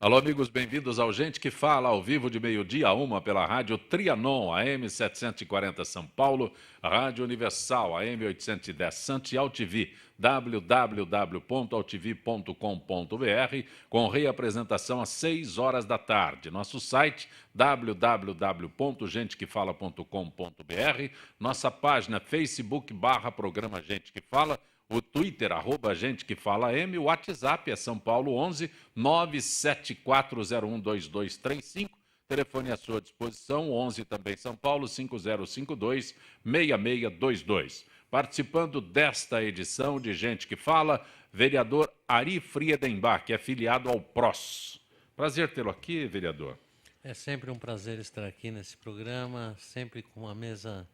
Alô, amigos, bem-vindos ao Gente que Fala, ao vivo de meio-dia a 1 pela Rádio Trianon, AM 740 São Paulo, Rádio Universal, AM 810 Santos e AltV, www.altv.com.br, com reapresentação às 6 horas da tarde. Nosso site, www.gentequefala.com.br, nossa página Facebook/Programa Gente que Fala, o Twitter, @Gente que Fala M, o WhatsApp é São Paulo 11 974012235, telefone à sua disposição, 11 também São Paulo 5052-6622. Participando desta edição de Gente que Fala, vereador Ari Friedenbach, que é filiado ao PROS. Prazer tê-lo aqui, vereador. É sempre um prazer estar aqui nesse programa, sempre com uma mesa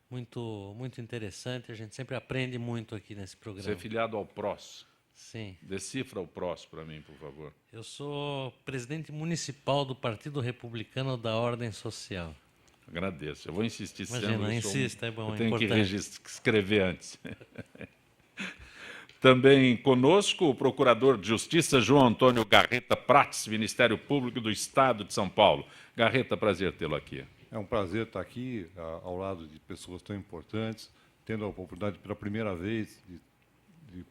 muito interessante. A gente sempre aprende muito aqui nesse programa. Você é filiado ao PROS? Sim. Decifra o PROS para mim, por favor. Eu sou presidente municipal do Partido Republicano da Ordem Social. Agradeço. Eu vou insistir Imagina, sempre. insista, é bom, eu tenho importante. que escrever antes. Também conosco o Procurador de Justiça, João Antônio Garreta Prates, Ministério Público do Estado de São Paulo. Garreta, prazer tê-lo aqui. É um prazer estar aqui ao lado de pessoas tão importantes, tendo a oportunidade pela primeira vez de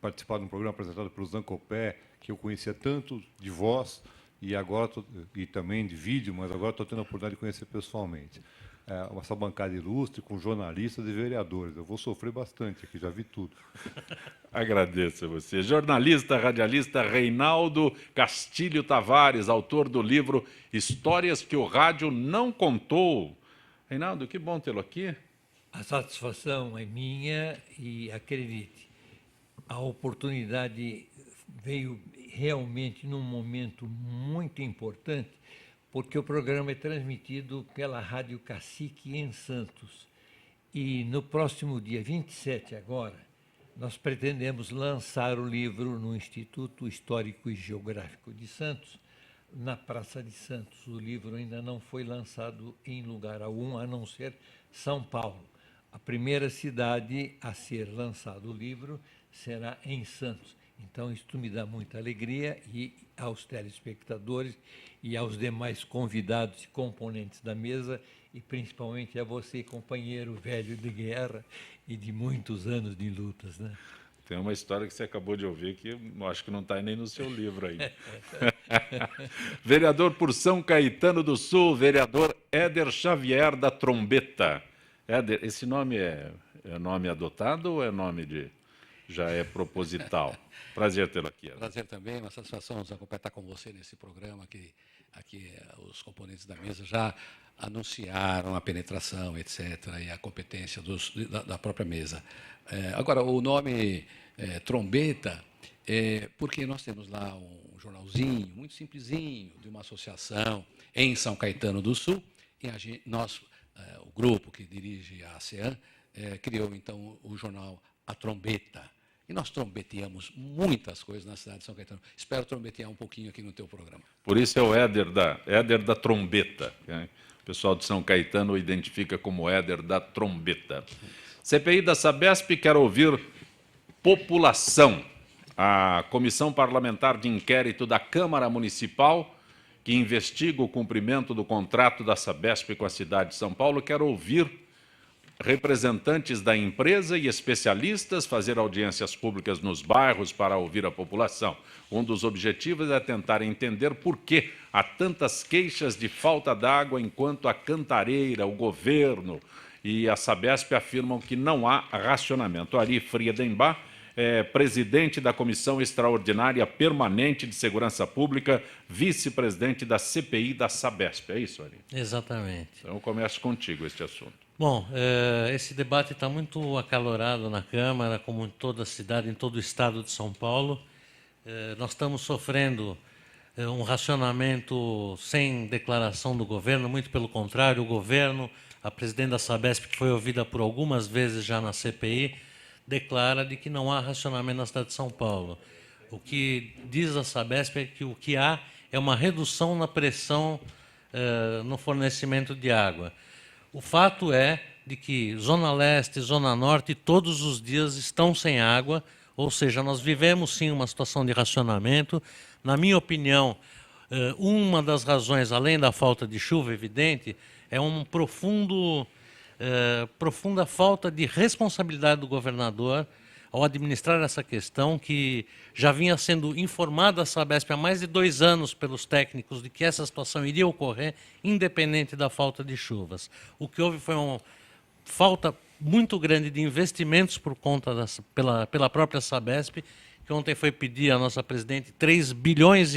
participar de um programa apresentado pelo Zancopé, que eu conhecia tanto de voz e também de vídeo, mas agora estou tendo a oportunidade de conhecer pessoalmente. Essa bancada ilustre, com jornalistas e vereadores. Eu vou sofrer bastante aqui, já vi tudo. Agradeço a você. Jornalista, radialista Reinaldo Castilho Tavares, autor do livro Histórias que o Rádio Não Contou. Reinaldo, que bom tê-lo aqui. A satisfação é minha e, acredite, a oportunidade veio realmente num momento muito importante, porque o programa é transmitido pela Rádio Cacique em Santos. E no próximo dia 27 agora, nós pretendemos lançar o livro no Instituto Histórico e Geográfico de Santos, na Praça de Santos. O livro ainda não foi lançado em lugar algum, a não ser São Paulo. A primeira cidade a ser lançado o livro será em Santos. Então, isto me dá muita alegria, e aos telespectadores e aos demais convidados e componentes da mesa, e principalmente a você, companheiro velho de guerra e de muitos anos de lutas, né? Tem uma história que você acabou de ouvir que eu acho que não está nem no seu livro aí. Vereador por São Caetano do Sul, vereador Éder Xavier da Trombeta. Éder, esse nome é nome adotado ou é nome de... já é proposital? Prazer tê-lo aqui. Prazer também, uma satisfação nos acompanhar com você nesse programa, que aqui os componentes da mesa já anunciaram a penetração, etc., e a competência da própria mesa. Agora, o nome Trombeta, porque nós temos lá um jornalzinho, muito simplesinho, de uma associação em São Caetano do Sul, e o grupo que dirige a ASEAN criou, então, o jornal A Trombeta. E nós trombeteamos muitas coisas na cidade de São Caetano. Espero trombetear um pouquinho aqui no teu programa. Por isso é o Éder da Trombeta. Né? O pessoal de São Caetano o identifica como Éder da Trombeta. CPI da Sabesp quer ouvir população. A Comissão Parlamentar de Inquérito da Câmara Municipal, que investiga o cumprimento do contrato da Sabesp com a cidade de São Paulo, quer ouvir representantes da empresa e especialistas, fazer audiências públicas nos bairros para ouvir a população. Um dos objetivos é tentar entender por que há tantas queixas de falta d'água, enquanto a Cantareira, o governo e a Sabesp afirmam que não há racionamento. Ari Friedenbach é presidente da Comissão Extraordinária Permanente de Segurança Pública, vice-presidente da CPI da Sabesp. É isso, Ari? Exatamente. Então eu começo contigo este assunto. Bom, esse debate está muito acalorado na Câmara, como em toda a cidade, em todo o estado de São Paulo. Nós estamos sofrendo um racionamento sem declaração do governo, muito pelo contrário, o governo, a presidente da Sabesp, que foi ouvida por algumas vezes já na CPI, declara de que não há racionamento na cidade de São Paulo. O que diz a Sabesp é que o que há é uma redução na pressão no fornecimento de água. O fato é de que Zona Leste e Zona Norte todos os dias estão sem água, ou seja, nós vivemos sim uma situação de racionamento. Na minha opinião, Uma das razões, além da falta de chuva evidente, é uma profunda falta de responsabilidade do governador ao administrar essa questão, que já vinha sendo informada a Sabesp há mais de 2 anos pelos técnicos de que essa situação iria ocorrer, independente da falta de chuvas. O que houve foi uma falta muito grande de investimentos por conta pela própria Sabesp, que ontem foi pedir à nossa presidente 3,5 bilhões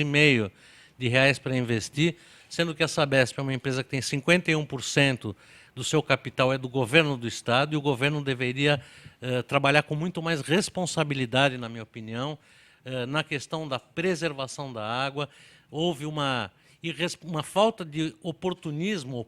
de reais para investir, sendo que a Sabesp é uma empresa que tem 51% do seu capital é do governo do Estado, e o governo deveria trabalhar com muito mais responsabilidade, na minha opinião, na questão da preservação da água. Houve uma falta de oportunismo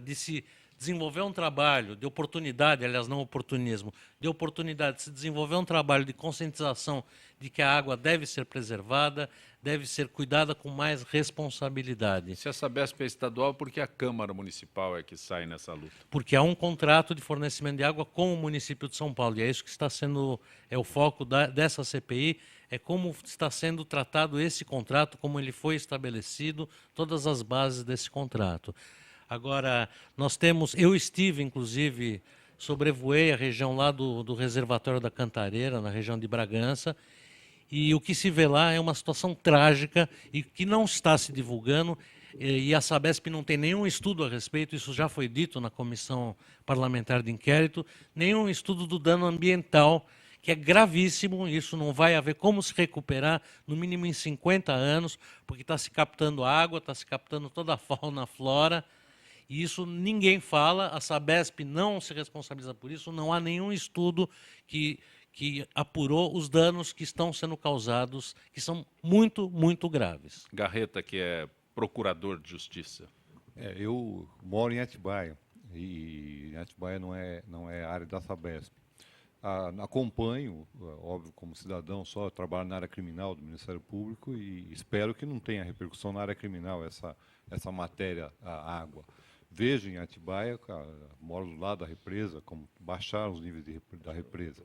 de se desenvolver um trabalho, de oportunidade, aliás, não oportunismo, de oportunidade de se desenvolver um trabalho de conscientização de que a água deve ser preservada, deve ser cuidada com mais responsabilidade. Se a Sabesp é estadual, por que a Câmara Municipal é que sai nessa luta? Porque há um contrato de fornecimento de água com o município de São Paulo, e é isso que está sendo, é o foco dessa CPI, é como está sendo tratado esse contrato, como ele foi estabelecido, todas as bases desse contrato. Agora, eu estive, inclusive, sobrevoei a região lá do reservatório da Cantareira, na região de Bragança, e o que se vê lá é uma situação trágica e que não está se divulgando, e a Sabesp não tem nenhum estudo a respeito, isso já foi dito na Comissão Parlamentar de Inquérito, nenhum estudo do dano ambiental, que é gravíssimo, isso não vai haver como se recuperar, no mínimo em 50 anos, porque está se captando água, está se captando toda a fauna, a flora, e isso ninguém fala, a Sabesp não se responsabiliza por isso, não há nenhum estudo que apurou os danos que estão sendo causados, que são muito, muito graves. Garreta, que é procurador de justiça. Eu moro em Atibaia, e Atibaia não é área da Sabesp. Acompanho, óbvio, como cidadão, só trabalho na área criminal do Ministério Público e espero que não tenha repercussão na área criminal essa matéria, a água. Vejo em Atibaia, moro do lado da represa, como baixaram os níveis da represa.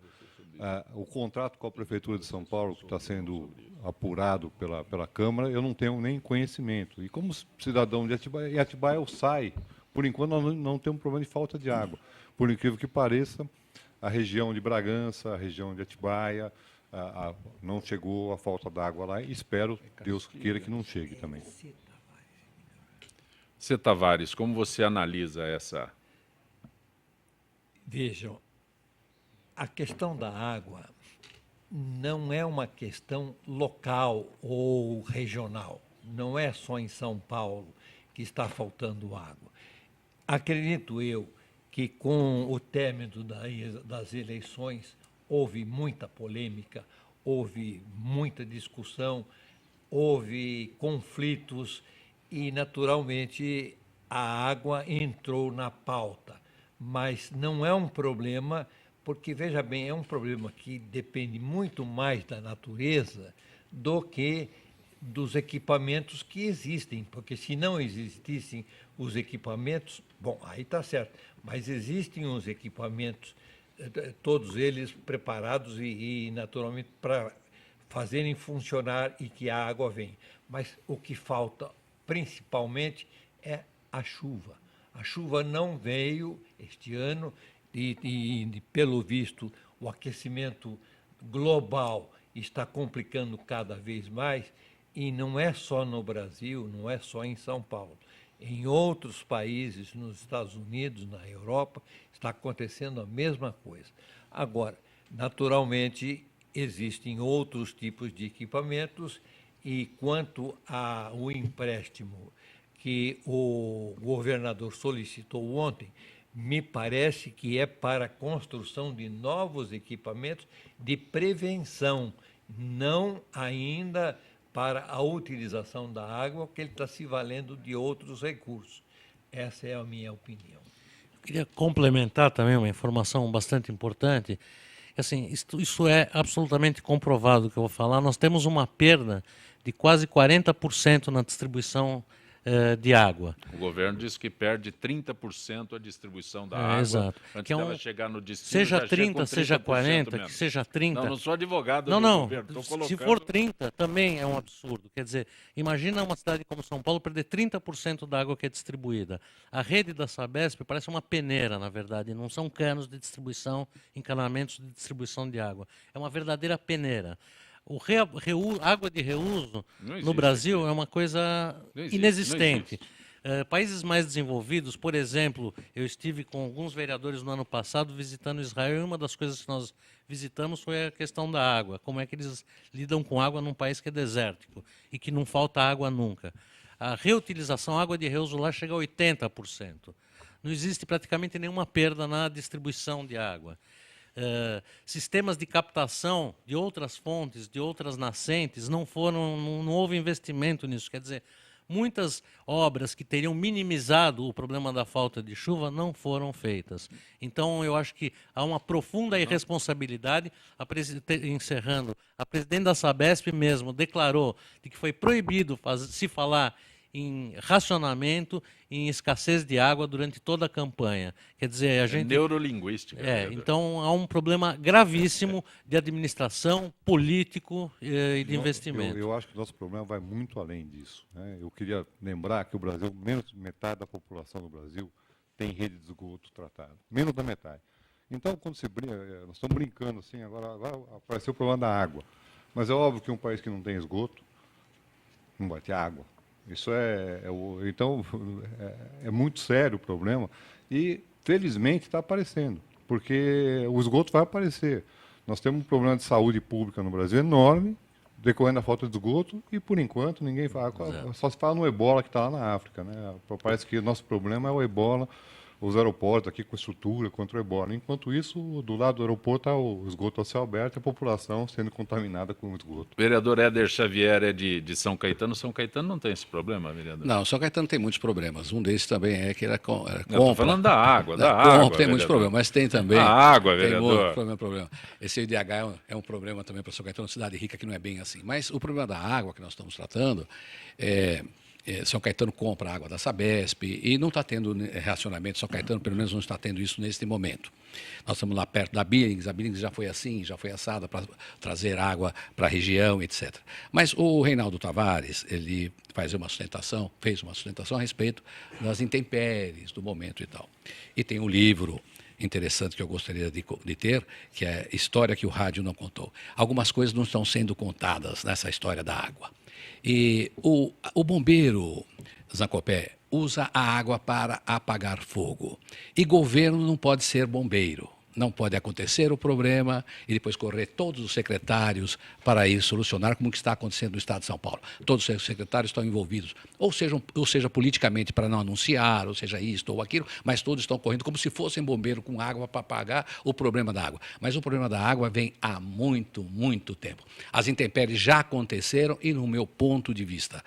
O contrato com a Prefeitura de São Paulo, que está sendo apurado pela Câmara, eu não tenho nem conhecimento. E como cidadão de Atibaia, e Atibaia eu saio, por enquanto nós não temos problema de falta de água. Por incrível que pareça, a região de Bragança, a região de Atibaia, não chegou a falta d'água lá, e espero, Deus queira, que não chegue também. C. Tavares, como você analisa essa? Vejam, a questão da água não é uma questão local ou regional. Não é só em São Paulo que está faltando água. Acredito eu que com o término das eleições houve muita polêmica, houve muita discussão, houve conflitos e, naturalmente, a água entrou na pauta. Mas não é um problema, porque, veja bem, é um problema que depende muito mais da natureza do que dos equipamentos que existem, porque se não existissem os equipamentos, bom, aí está certo, mas existem os equipamentos, todos eles preparados e naturalmente, para fazerem funcionar e que a água venha. Mas o que falta, principalmente, é a chuva. A chuva não veio este ano e pelo visto, o aquecimento global está complicando cada vez mais, e não é só no Brasil, não é só em São Paulo. Em outros países, nos Estados Unidos, na Europa, está acontecendo a mesma coisa. Agora, naturalmente, existem outros tipos de equipamentos, e quanto ao empréstimo que o governador solicitou ontem, me parece que é para a construção de novos equipamentos de prevenção, não ainda para a utilização da água, porque ele está se valendo de outros recursos. Essa é a minha opinião. Eu queria complementar também uma informação bastante importante. Assim, isso é absolutamente comprovado, que eu vou falar. Nós temos uma perda de quase 40% na distribuição de água. O governo diz que perde 30% a distribuição da É, água. exato. Antes Que é dela um- chegar no destino, Seja já chega 30, com seja 40, que menos. seja 30. Não, não sou advogado Não, do não. governo. Estou colocando... Se for 30, também é um absurdo. Quer dizer, imagina uma cidade como São Paulo perder 30% da água que é distribuída. A rede da Sabesp parece uma peneira, na verdade. Não são canos de distribuição, encanamentos de distribuição de água. É uma verdadeira peneira. Água de reuso Não existe no Brasil aqui. é uma coisa Não existe, inexistente. não existe. Países mais desenvolvidos, por exemplo, eu estive com alguns vereadores no ano passado visitando Israel e uma das coisas que nós visitamos foi a questão da água, como é que eles lidam com água num país que é desértico e que não falta água nunca. A reutilização, a água de reuso lá chega a 80%. Não existe praticamente nenhuma perda na distribuição de água. Sistemas de captação de outras fontes, de outras nascentes, não houve investimento nisso. Quer dizer, muitas obras que teriam minimizado o problema da falta de chuva não foram feitas. Então, eu acho que há uma profunda irresponsabilidade. Encerrando, a presidente da Sabesp mesmo declarou de que foi proibido se falar em racionamento, em escassez de água durante toda a campanha. Quer dizer, a gente... neurolinguística. então há um problema gravíssimo de administração, político e de investimento. Eu acho que o nosso problema vai muito além disso, né? Eu queria lembrar que o Brasil, menos de metade da população do Brasil tem rede de esgoto tratada. Menos da metade. Então, quando se brinca, nós estamos brincando assim, agora apareceu o problema da água. Mas é óbvio que um país que não tem esgoto não vai ter água. Isso então é muito sério o problema e felizmente está aparecendo, porque o esgoto vai aparecer. Nós temos um problema de saúde pública no Brasil enorme, decorrendo da falta de esgoto e por enquanto ninguém fala, só se fala no ebola que está lá na África, né? Parece que o nosso problema é o ebola, os aeroportos aqui com estrutura contra o ebola. Enquanto isso, do lado do aeroporto está o esgoto a céu aberto e a população sendo contaminada com o esgoto. O vereador Éder Xavier é de São Caetano. São Caetano não tem esse problema, vereador? Não, São Caetano tem muitos problemas. Um desses também é que Estou falando da água, da água. Compra tem muitos problemas, mas tem também... A água, tem vereador. Muito problema. Esse IDH é um problema também para São Caetano, uma cidade rica que não é bem assim. Mas o problema da água que nós estamos tratando São Caetano compra água da Sabesp e não está tendo racionamento. São Caetano, pelo menos, não está tendo isso neste momento. Nós estamos lá perto da Billings, a Billings já foi assim, já foi assada para trazer água para a região, etc. Mas o Reinaldo Tavares, ele fez uma sustentação a respeito das intempéries do momento e tal. E tem um livro interessante que eu gostaria de ter, que é História que o Rádio Não Contou. Algumas coisas não estão sendo contadas nessa história da água. E o bombeiro, Zancopé, usa a água para apagar fogo. E governo não pode ser bombeiro. Não pode acontecer o problema e depois correr todos os secretários para ir solucionar, como que está acontecendo no Estado de São Paulo. Todos os secretários estão envolvidos, ou seja politicamente para não anunciar, ou seja isto ou aquilo, mas todos estão correndo como se fossem bombeiro com água para apagar o problema da água. Mas o problema da água vem há muito, muito tempo. As intempéries já aconteceram e, no meu ponto de vista,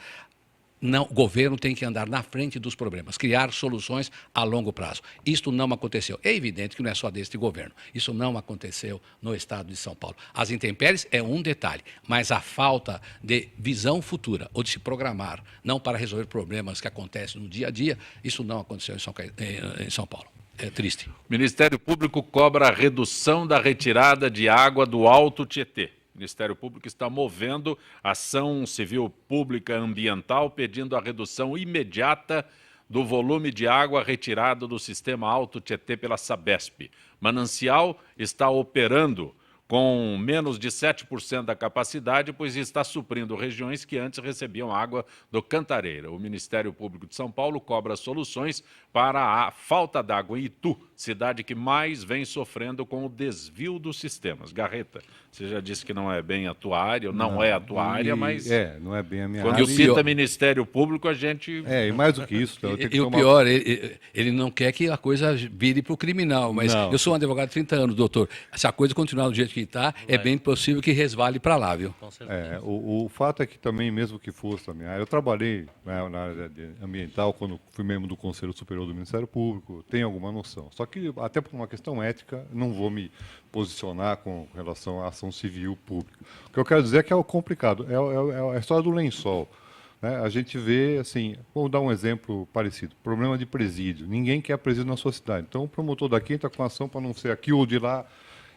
o governo tem que andar na frente dos problemas, criar soluções a longo prazo. Isto não aconteceu. É evidente que não é só deste governo. Isso não aconteceu no estado de São Paulo. As intempéries é um detalhe, mas a falta de visão futura ou de se programar, não para resolver problemas que acontecem no dia a dia, isso não aconteceu em São Paulo. É triste. O Ministério Público cobra a redução da retirada de água do Alto Tietê. O Ministério Público está movendo ação civil pública ambiental pedindo a redução imediata do volume de água retirado do sistema Alto Tietê pela Sabesp. Manancial está operando com menos de 7% da capacidade, pois está suprindo regiões que antes recebiam água do Cantareira. O Ministério Público de São Paulo cobra soluções para a falta d'água em Itu, cidade que mais vem sofrendo com o desvio dos sistemas. Garreta, você já disse que não é bem a tua área, não é a tua área, mas... não é bem a minha quando área. Quando cita Ministério Público, a gente... E mais do que isso... E o pior, ele não quer que a coisa vire para o criminal, mas não. Eu sou um advogado de 30 anos, doutor. Se a coisa continuar do jeito que está, é bem possível que resvale para lá, viu? O fato é que também, mesmo que fosse a minha área, eu trabalhei na área ambiental quando fui membro do Conselho Superior do Ministério Público, tenho alguma noção. Só que, até por uma questão ética, não vou me posicionar com relação à ação civil pública. O que eu quero dizer é que é o complicado, é a história do lençol. né, a gente vê, assim, vou dar um exemplo parecido, problema de presídio. Ninguém quer presídio na sua cidade. Então, o promotor daqui entra com ação para não ser aqui ou de lá.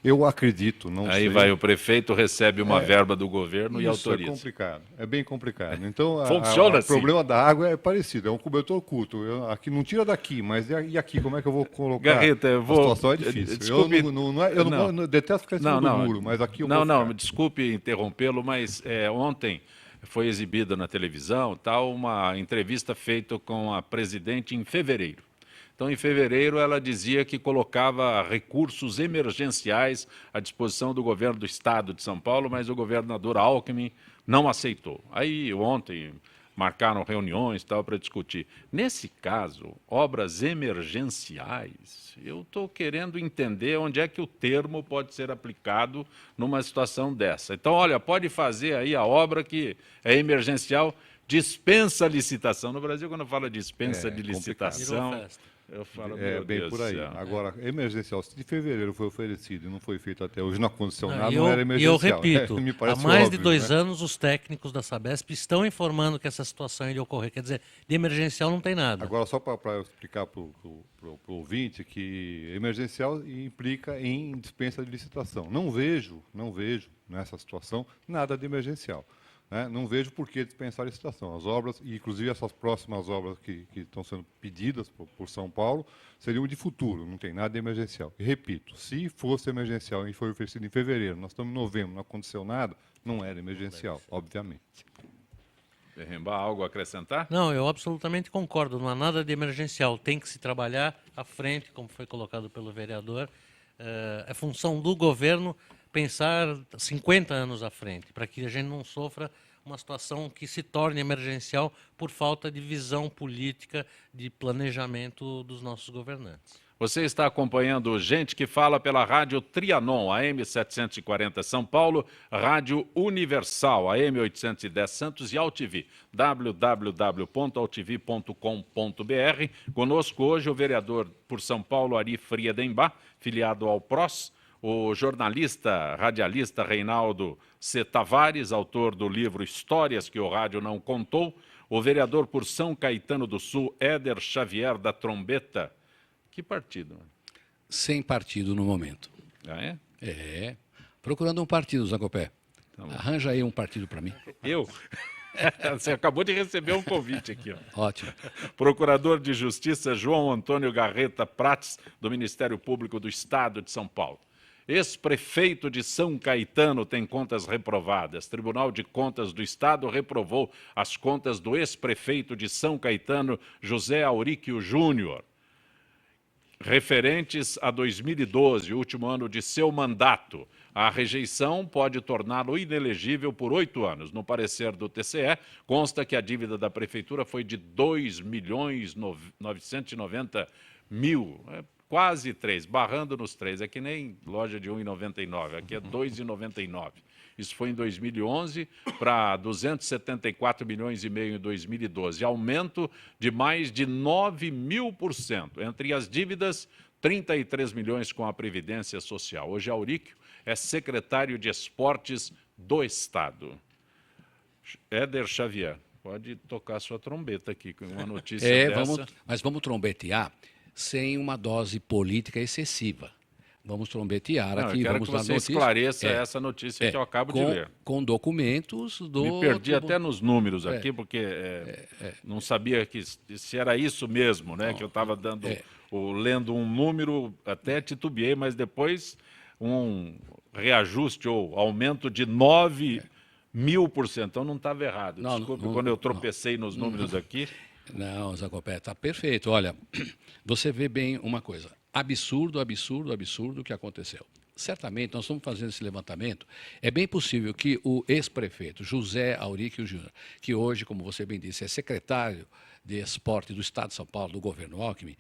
Eu acredito, não sei. Aí vai o prefeito, recebe uma verba do governo e Isso autoriza. é complicado, é bem complicado. Então, Funciona o assim. problema da água é parecido, é um cobertor oculto. Aqui não tira daqui, mas e aqui, como é que eu vou colocar? Garreta, eu vou... A situação é difícil. Desculpe... Eu não detesto ficar em cima do muro, mas aqui eu vou ficar. Desculpe interrompê-lo, mas ontem foi exibida na televisão uma entrevista feita com a presidente em fevereiro. Então, em fevereiro, ela dizia que colocava recursos emergenciais à disposição do governo do Estado de São Paulo, mas o governador Alckmin não aceitou. Aí, ontem, marcaram reuniões para discutir. Nesse caso, obras emergenciais, eu estou querendo entender onde é que o termo pode ser aplicado numa situação dessa. Então, olha, pode fazer aí a obra que é emergencial, dispensa a licitação. No Brasil, quando fala dispensa de licitação... Eu falo, meu bem Deus por aí. do céu. Agora, emergencial, se de fevereiro foi oferecido e não foi feito até hoje na condição nada, E não era eu emergencial. repito, Me há parece mais de óbvio, 2 né? anos os técnicos da Sabesp estão informando que essa situação iria ocorrer. Quer dizer, de emergencial não tem nada. Agora, só para explicar para o ouvinte que emergencial implica em dispensa de licitação. Não vejo nessa situação nada de emergencial. Né? Não vejo por que dispensar a licitação. As obras, e inclusive essas próximas obras que estão sendo pedidas por São Paulo, seriam de futuro, não tem nada de emergencial. E repito, se fosse emergencial e foi oferecido em fevereiro, nós estamos em novembro, não aconteceu nada, não era emergencial, obviamente. Berremba, algo a acrescentar? Não, eu absolutamente concordo. Não há nada de emergencial. Tem que se trabalhar à frente, como foi colocado pelo vereador. É função do governo pensar 50 anos à frente, para que a gente não sofra uma situação que se torne emergencial por falta de visão política, de planejamento dos nossos governantes. Você está acompanhando Gente que Fala pela Rádio Trianon, AM 740 São Paulo, Rádio Universal, AM 810 Santos e AltV, www.altv.com.br. Conosco hoje o vereador por São Paulo, Ari Friedenbach, filiado ao PROS, o jornalista, radialista Reinaldo C. Tavares, autor do livro Histórias que o Rádio Não Contou, o vereador por São Caetano do Sul, Éder Xavier da Trombeta. Que partido? Sem partido no momento. Ah, é? É. Procurando um partido, Zacopé. Arranja aí um partido para mim. Eu? Você acabou de receber um convite aqui. Ó. Ótimo. Procurador de Justiça João Antônio Garreta Prates, do Ministério Público do Estado de São Paulo. Ex-prefeito de São Caetano tem contas reprovadas. Tribunal de Contas do Estado reprovou as contas do ex-prefeito de São Caetano, José Auríquio Júnior, referentes a 2012, último ano de seu mandato. A rejeição pode torná-lo inelegível por 8 anos. No parecer do TCE, consta que a dívida da prefeitura foi de 2.990.000, quase 3, barrando nos 3. É que nem loja de 1,99, aqui é 2,99. Isso foi em 2011 para 274 milhões e meio em 2012. Aumento de mais de 9.000%. Entre as dívidas, 33 milhões com a Previdência Social. Hoje, Auríquio é secretário de Esportes do Estado. Éder Xavier, pode tocar sua trombeta aqui com uma notícia dessa. Mas vamos trombetear sem uma dose política excessiva. Vamos trombetear aqui. Eu quero vamos que você esclareça essa notícia que eu acabo de ler. Com documentos do... Me perdi até nos números aqui, porque não sabia se era isso mesmo, né? Que eu estava dando, lendo um número, até titubeei, mas depois um reajuste ou aumento de 9.000%. Então não estava errado. Desculpe, quando eu tropecei nos números aqui. Não, Zacopé, está perfeito. Olha, você vê bem uma coisa. Absurdo, absurdo, absurdo o que aconteceu. Certamente, nós estamos fazendo esse levantamento. É bem possível que o ex-prefeito José Auríquio Júnior, que hoje, como você bem disse, é secretário de Esporte do Estado de São Paulo, do governo Alckmin,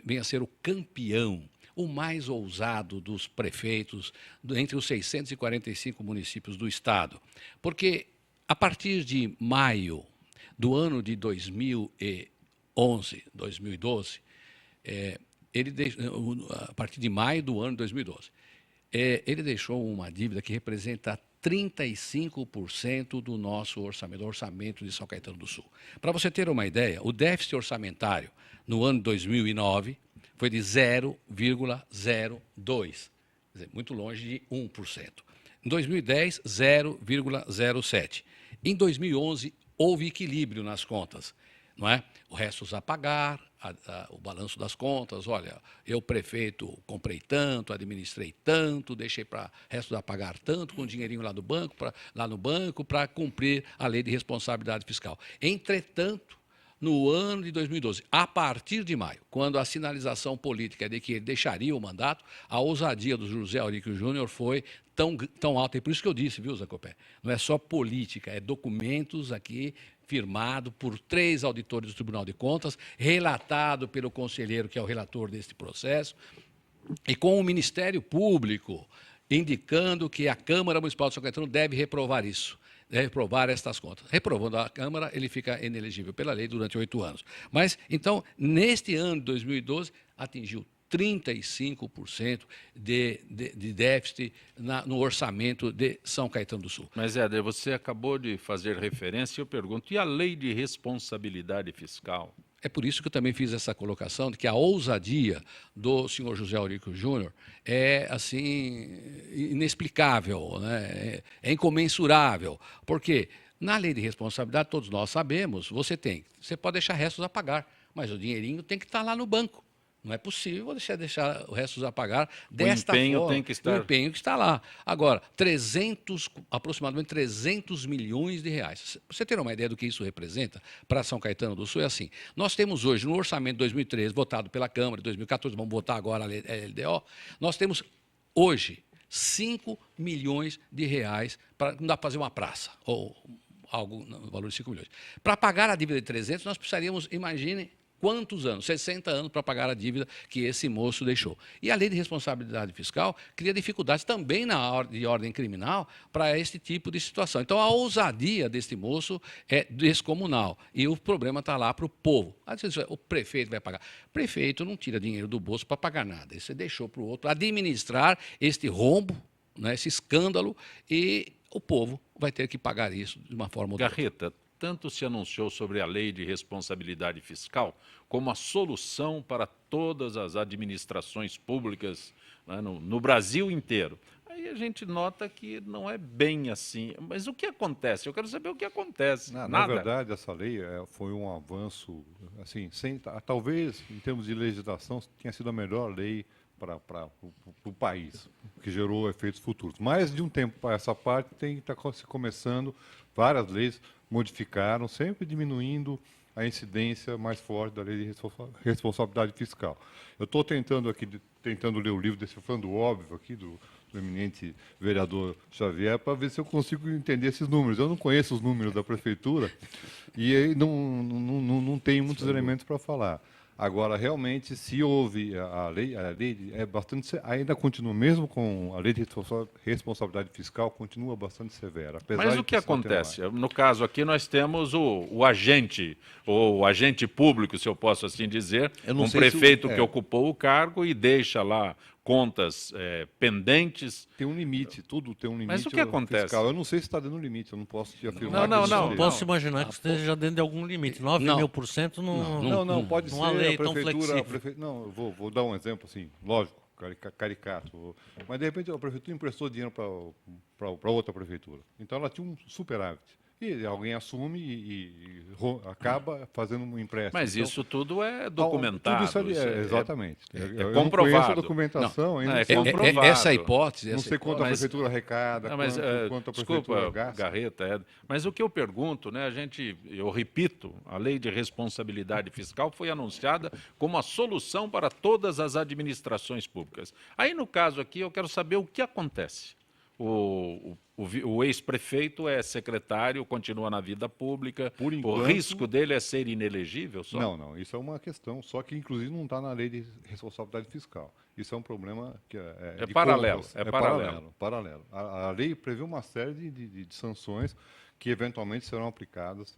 venha a ser o campeão, o mais ousado dos prefeitos entre os 645 municípios do Estado. Porque, a partir de maio do ano de 2011, 2012, a partir de maio do ano de 2012, ele deixou uma dívida que representa 35% do nosso orçamento, do orçamento de São Caetano do Sul. Para você ter uma ideia, o déficit orçamentário no ano 2009 foi de 0,02, quer dizer, muito longe de 1%. Em 2010, 0,07. Em 2011, houve equilíbrio nas contas, não é? O restos a pagar, o balanço das contas, olha, eu, prefeito, comprei tanto, administrei tanto, deixei para restos a pagar tanto, com dinheirinho lá no banco, para cumprir a lei de responsabilidade fiscal. Entretanto, no ano de 2012, a partir de maio, quando a sinalização política de que ele deixaria o mandato, a ousadia do José Aurico Júnior foi tão alta. E por isso que eu disse, viu, Zacopé? Não é só política, é documentos aqui firmado por 3 auditores do Tribunal de Contas, relatado pelo conselheiro, que é o relator deste processo, e com o Ministério Público indicando que a Câmara Municipal de São Caetano deve reprovar isso. Reprovar estas contas. Reprovando a Câmara, ele fica inelegível pela lei durante 8 anos. Mas, então, neste ano de 2012, atingiu 35% de déficit no orçamento de São Caetano do Sul. Mas, Éder, você acabou de fazer referência, eu pergunto, e a lei de responsabilidade fiscal? É por isso que eu também fiz essa colocação de que a ousadia do senhor José Aurico Júnior é, assim, inexplicável, né? É incomensurável. Porque na lei de responsabilidade, todos nós sabemos, você pode deixar restos a pagar, mas o dinheirinho tem que estar lá no banco. Não é possível você deixar os restos a pagar desta forma. O empenho tem que estar... O empenho que está lá. Agora, aproximadamente 300 milhões de reais. Para você ter uma ideia do que isso representa para São Caetano do Sul, é assim. Nós temos hoje, no orçamento de 2013, votado pela Câmara, de 2014, vamos votar agora a LDO, nós temos hoje 5 milhões de reais para não dá para fazer uma praça, ou algo no valor de 5 milhões. Para pagar a dívida de 300, nós precisaríamos, imagine, quantos anos? 60 anos para pagar a dívida que esse moço deixou. E a lei de responsabilidade fiscal cria dificuldades também de ordem criminal para esse tipo de situação. Então, a ousadia desse moço é descomunal. E o problema está lá para o povo. Às vezes, o prefeito vai pagar. O prefeito não tira dinheiro do bolso para pagar nada. Você deixou para o outro administrar este rombo, né, esse escândalo, e o povo vai ter que pagar isso de uma forma ou de outra. Garreta, tanto se anunciou sobre a lei de responsabilidade fiscal como a solução para todas as administrações públicas, né, no Brasil inteiro. Aí a gente nota que não é bem assim. Mas o que acontece? Eu quero saber o que acontece. Na verdade, essa lei foi um avanço, assim, talvez, em termos de legislação, tenha sido a melhor lei para o país, que gerou efeitos futuros. Mas, de um tempo para essa parte, está se começando, várias leis modificaram, sempre diminuindo a incidência mais forte da lei de responsabilidade fiscal. Eu estou tentando ler o livro, decifrando o óbvio aqui, do eminente vereador Xavier, para ver se eu consigo entender esses números. Eu não conheço os números da prefeitura e aí não tenho muitos elementos para falar. Agora, realmente, se houve a lei é bastante, ainda continua, mesmo com a lei de responsabilidade fiscal, continua bastante severa. Mas o que acontece? No caso aqui, nós temos o agente público, se eu posso assim dizer, um prefeito que ocupou o cargo e deixa lá contas pendentes. Tem um limite, tudo tem um limite. Mas o que acontece? Fiscal. Eu não sei se está dando limite, eu não posso te afirmar. Não posso imaginar que esteja dentro de algum limite. 9.000% não pode ser. Uma lei a tão prefeitura, flexível. Não, eu vou dar um exemplo assim, lógico, caricato. Mas, de repente, a prefeitura emprestou dinheiro para outra prefeitura. Então, ela tinha um superávit. E alguém assume e acaba fazendo um empréstimo. Mas então, isso tudo é documentado. Tudo isso exatamente. É comprovado. Eu não conheço a documentação ainda. É comprovado. Essa hipótese... Não sei quanto a prefeitura arrecada, quanto a prefeitura gasta. Garreta, mas o que eu pergunto, né, eu repito, a lei de responsabilidade fiscal foi anunciada como a solução para todas as administrações públicas. Aí, no caso aqui, eu quero saber o que acontece. O ex-prefeito é secretário, continua na vida pública. Por enquanto, o risco dele é ser inelegível só? Não, isso é uma questão, só que inclusive não está na lei de responsabilidade fiscal. Isso é um problema que é paralelo. Paralelo. A lei prevê uma série de sanções que eventualmente serão aplicadas.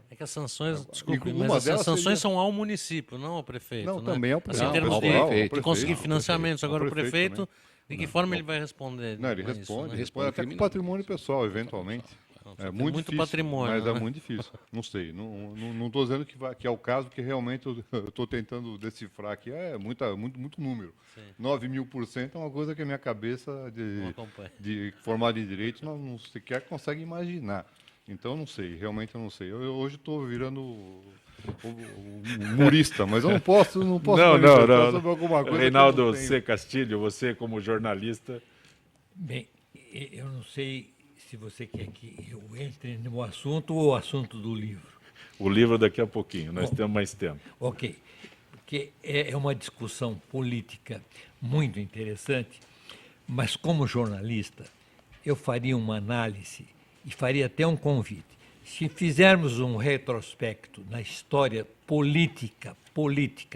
É que as sanções, desculpe, mas as sanções são ao município, não ao prefeito. Não, né? também ao prefeito. Assim, em termos de conseguir financiamentos. Agora o prefeito De que forma ele vai responder? Não, ele com isso, responde, né? responde até com patrimônio pessoal, eventualmente. É muito difícil, patrimônio, mas né? é muito difícil. Não sei, não estou dizendo que é o caso, que realmente eu estou tentando decifrar aqui. É muito número. 9.000% é uma coisa que a minha cabeça de formada em direito não sequer consegue imaginar. Então, não sei, realmente eu não sei. Eu hoje estou virando humorista, mas eu não posso manifestar sobre alguma coisa. Reinaldo C. Castilho, você como jornalista. Bem, eu não sei se você quer que eu entre no assunto ou o assunto do livro. O livro daqui a pouquinho, nós temos mais tempo. Ok, porque é uma discussão política muito interessante, mas como jornalista, eu faria uma análise e faria até um convite. Se fizermos um retrospecto na história política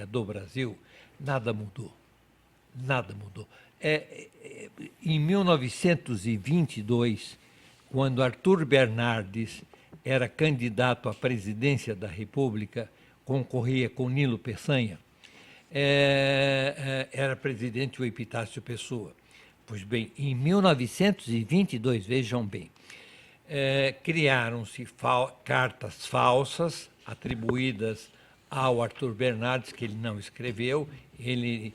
do Brasil, nada mudou. Nada mudou. Em 1922, quando Arthur Bernardes era candidato à presidência da República, concorria com Nilo Peçanha, era presidente o Epitácio Pessoa. Pois bem, em 1922, vejam bem, criaram-se cartas falsas atribuídas ao Arthur Bernardes, que ele não escreveu, ele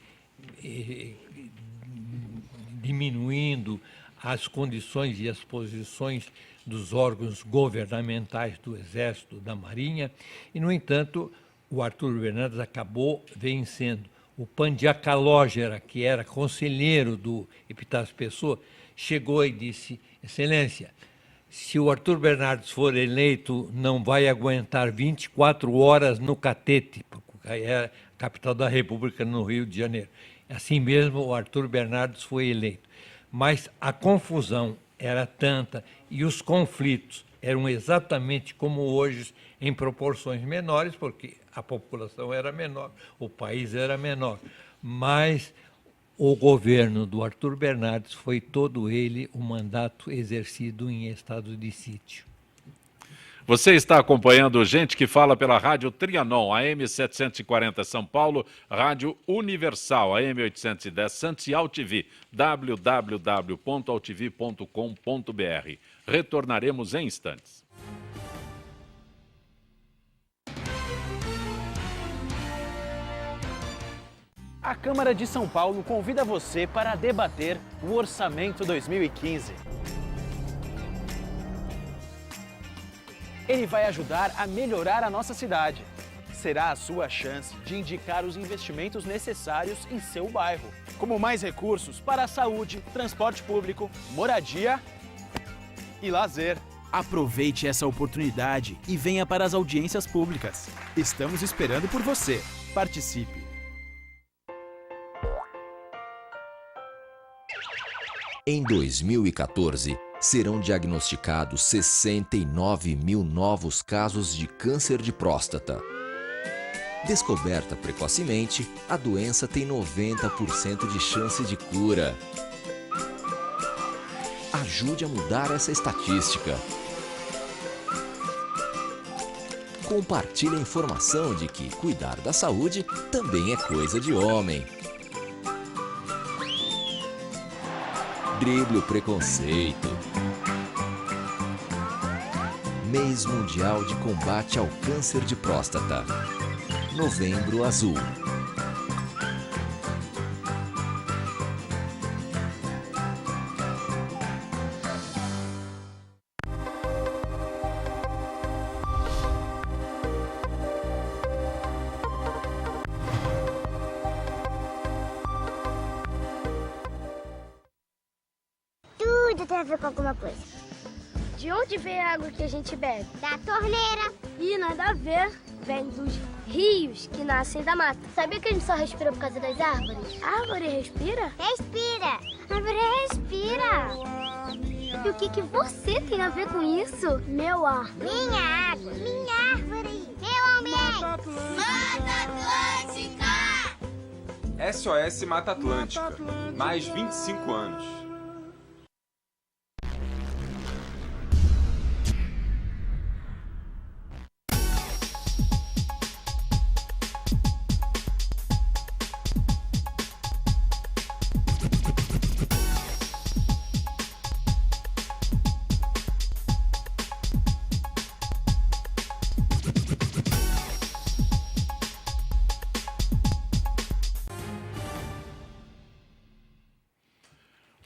diminuindo as condições e as posições dos órgãos governamentais do Exército, da Marinha, e, no entanto, o Arthur Bernardes acabou vencendo. O Pandiacalógera, que era conselheiro do Epitácio Pessoa, chegou e disse: Excelência, se o Arthur Bernardes for eleito, não vai aguentar 24 horas no Catete, porque é a capital da República, no Rio de Janeiro. Assim mesmo, o Arthur Bernardes foi eleito. Mas a confusão era tanta e os conflitos eram exatamente como hoje, em proporções menores, porque a população era menor, o país era menor. Mas o governo do Arthur Bernardes foi todo ele um mandato exercido em estado de sítio. Você está acompanhando Gente que Fala pela Rádio Trianon, AM 740 São Paulo, Rádio Universal, AM 810 Santos e AltV, www.altv.com.br. Retornaremos em instantes. A Câmara de São Paulo convida você para debater o Orçamento 2015. Ele vai ajudar a melhorar a nossa cidade. Será a sua chance de indicar os investimentos necessários em seu bairro, como mais recursos para a saúde, transporte público, moradia e lazer. Aproveite essa oportunidade e venha para as audiências públicas. Estamos esperando por você. Participe! Em 2014, serão diagnosticados 69 mil novos casos de câncer de próstata. Descoberta precocemente, a doença tem 90% de chance de cura. Ajude a mudar essa estatística. Compartilhe a informação de que cuidar da saúde também é coisa de homem. Drible o preconceito. Mês Mundial de Combate ao Câncer de Próstata. Novembro Azul. Tudo tem a ver com alguma coisa. De onde vem a água que a gente bebe? Da torneira. Ih, nada a ver. Vem dos rios que nascem da mata. Sabia que a gente só respira por causa das árvores? A árvore respira? Respira. A árvore respira. E o que você tem a ver com isso? Meu ar. Minha água. Minha árvore. Meu ambiente. Mata Atlântica! SOS Mata Atlântica. Mais 25 anos.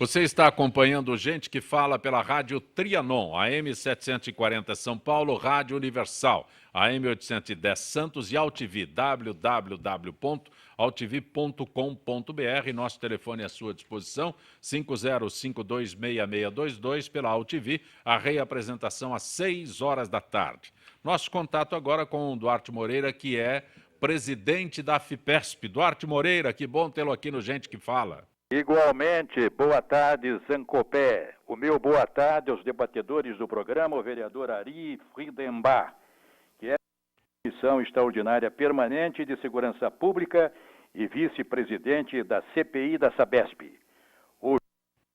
Você está acompanhando Gente que Fala pela Rádio Trianon, AM 740 São Paulo, Rádio Universal, AM 810 Santos e AltV, www.altv.com.br. Nosso telefone à sua disposição, 50526622 pela AltV, a reapresentação às 6 horas da tarde. Nosso contato agora com o Duarte Moreira, que é presidente da FIPESP. Duarte Moreira, que bom tê-lo aqui no Gente que Fala. Igualmente, boa tarde, Zancopé. O meu boa tarde aos debatedores do programa, o vereador Ari Friedenbach, que é a Comissão Extraordinária Permanente de Segurança Pública e vice-presidente da CPI da Sabesp. O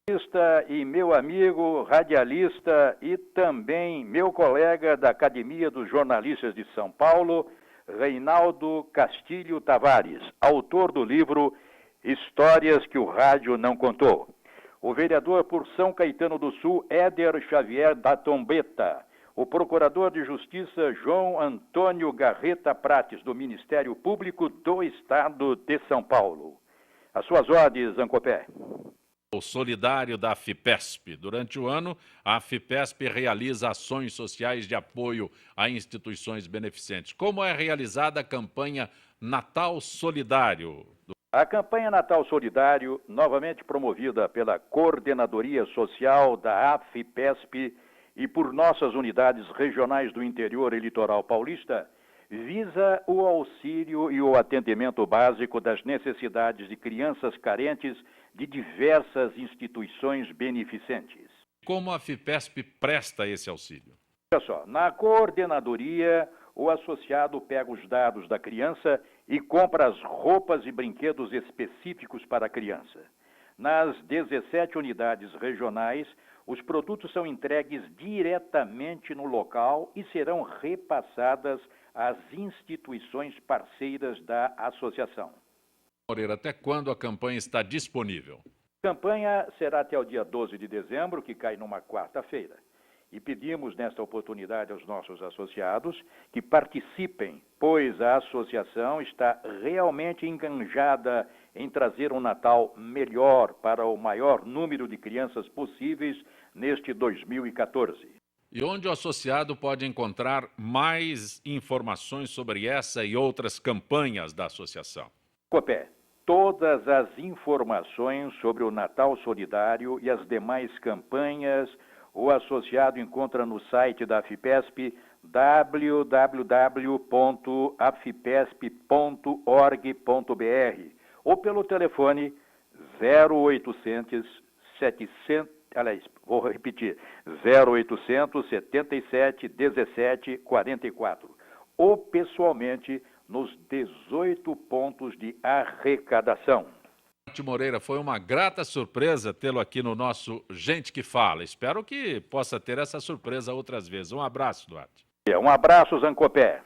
jornalista e meu amigo radialista e também meu colega da Academia dos Jornalistas de São Paulo, Reinaldo Castilho Tavares, autor do livro Histórias que o Rádio Não Contou. O vereador por São Caetano do Sul, Éder Xavier da Trombetta. O procurador de Justiça, João Antônio Garreta Prates, do Ministério Público do Estado de São Paulo. As suas ordens, Zancopé. O solidário da FIPESP. Durante o ano, a FIPESP realiza ações sociais de apoio a instituições beneficentes. Como é realizada a campanha Natal Solidário? A campanha Natal Solidário, novamente promovida pela Coordenadoria Social da AFIPESP e por nossas unidades regionais do interior e litoral paulista, visa o auxílio e o atendimento básico das necessidades de crianças carentes de diversas instituições beneficentes. Como a FIPESP presta esse auxílio? Olha só, na coordenadoria, o associado pega os dados da criança e compra as roupas e brinquedos específicos para a criança. Nas 17 unidades regionais, os produtos são entregues diretamente no local e serão repassadas às instituições parceiras da associação. Moreira, até quando a campanha está disponível? A campanha será até o dia 12 de dezembro, que cai numa quarta-feira. E pedimos nesta oportunidade aos nossos associados que participem, pois a associação está realmente enganjada em trazer um Natal melhor para o maior número de crianças possíveis neste 2014. E onde o associado pode encontrar mais informações sobre essa e outras campanhas da associação? Copé, todas as informações sobre o Natal Solidário e as demais campanhas o associado encontra no site da AFIPESP, www.afipesp.org.br ou pelo telefone 0800 700, aliás, vou repetir, 0800 77 17 44 ou pessoalmente nos 18 pontos de arrecadação. Duarte Moreira, foi uma grata surpresa tê-lo aqui no nosso Gente que Fala. Espero que possa ter essa surpresa outras vezes. Um abraço, Duarte. Um abraço, Zancopé.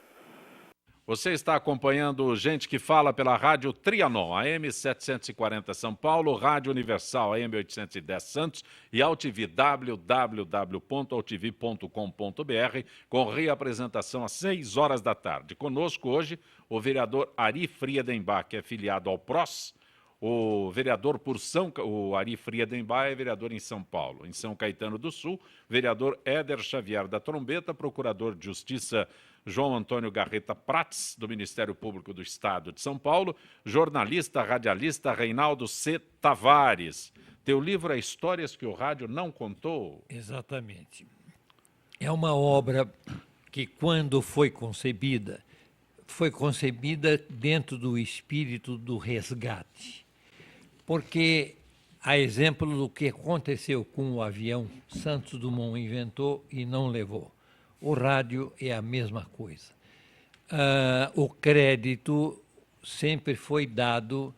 Você está acompanhando Gente que Fala pela Rádio Trianon, AM 740 São Paulo, Rádio Universal, AM 810 Santos e AltV, www.altv.com.br, com reapresentação às 6 horas da tarde. Conosco hoje o vereador Ari Friedenbach, que é filiado ao PROS. O vereador o Ari Friedenbach é vereador em São Paulo. Em São Caetano do Sul, vereador Éder Xavier da Trombetta, procurador de Justiça João Antônio Garreta Prates, do Ministério Público do Estado de São Paulo, jornalista, radialista Reinaldo C. Tavares. Teu livro é Histórias que o Rádio Não Contou? Exatamente. É uma obra que, quando foi concebida dentro do espírito do resgate. Porque, a exemplo do que aconteceu com o avião, Santos Dumont inventou e não levou. O rádio é a mesma coisa. O crédito sempre foi dado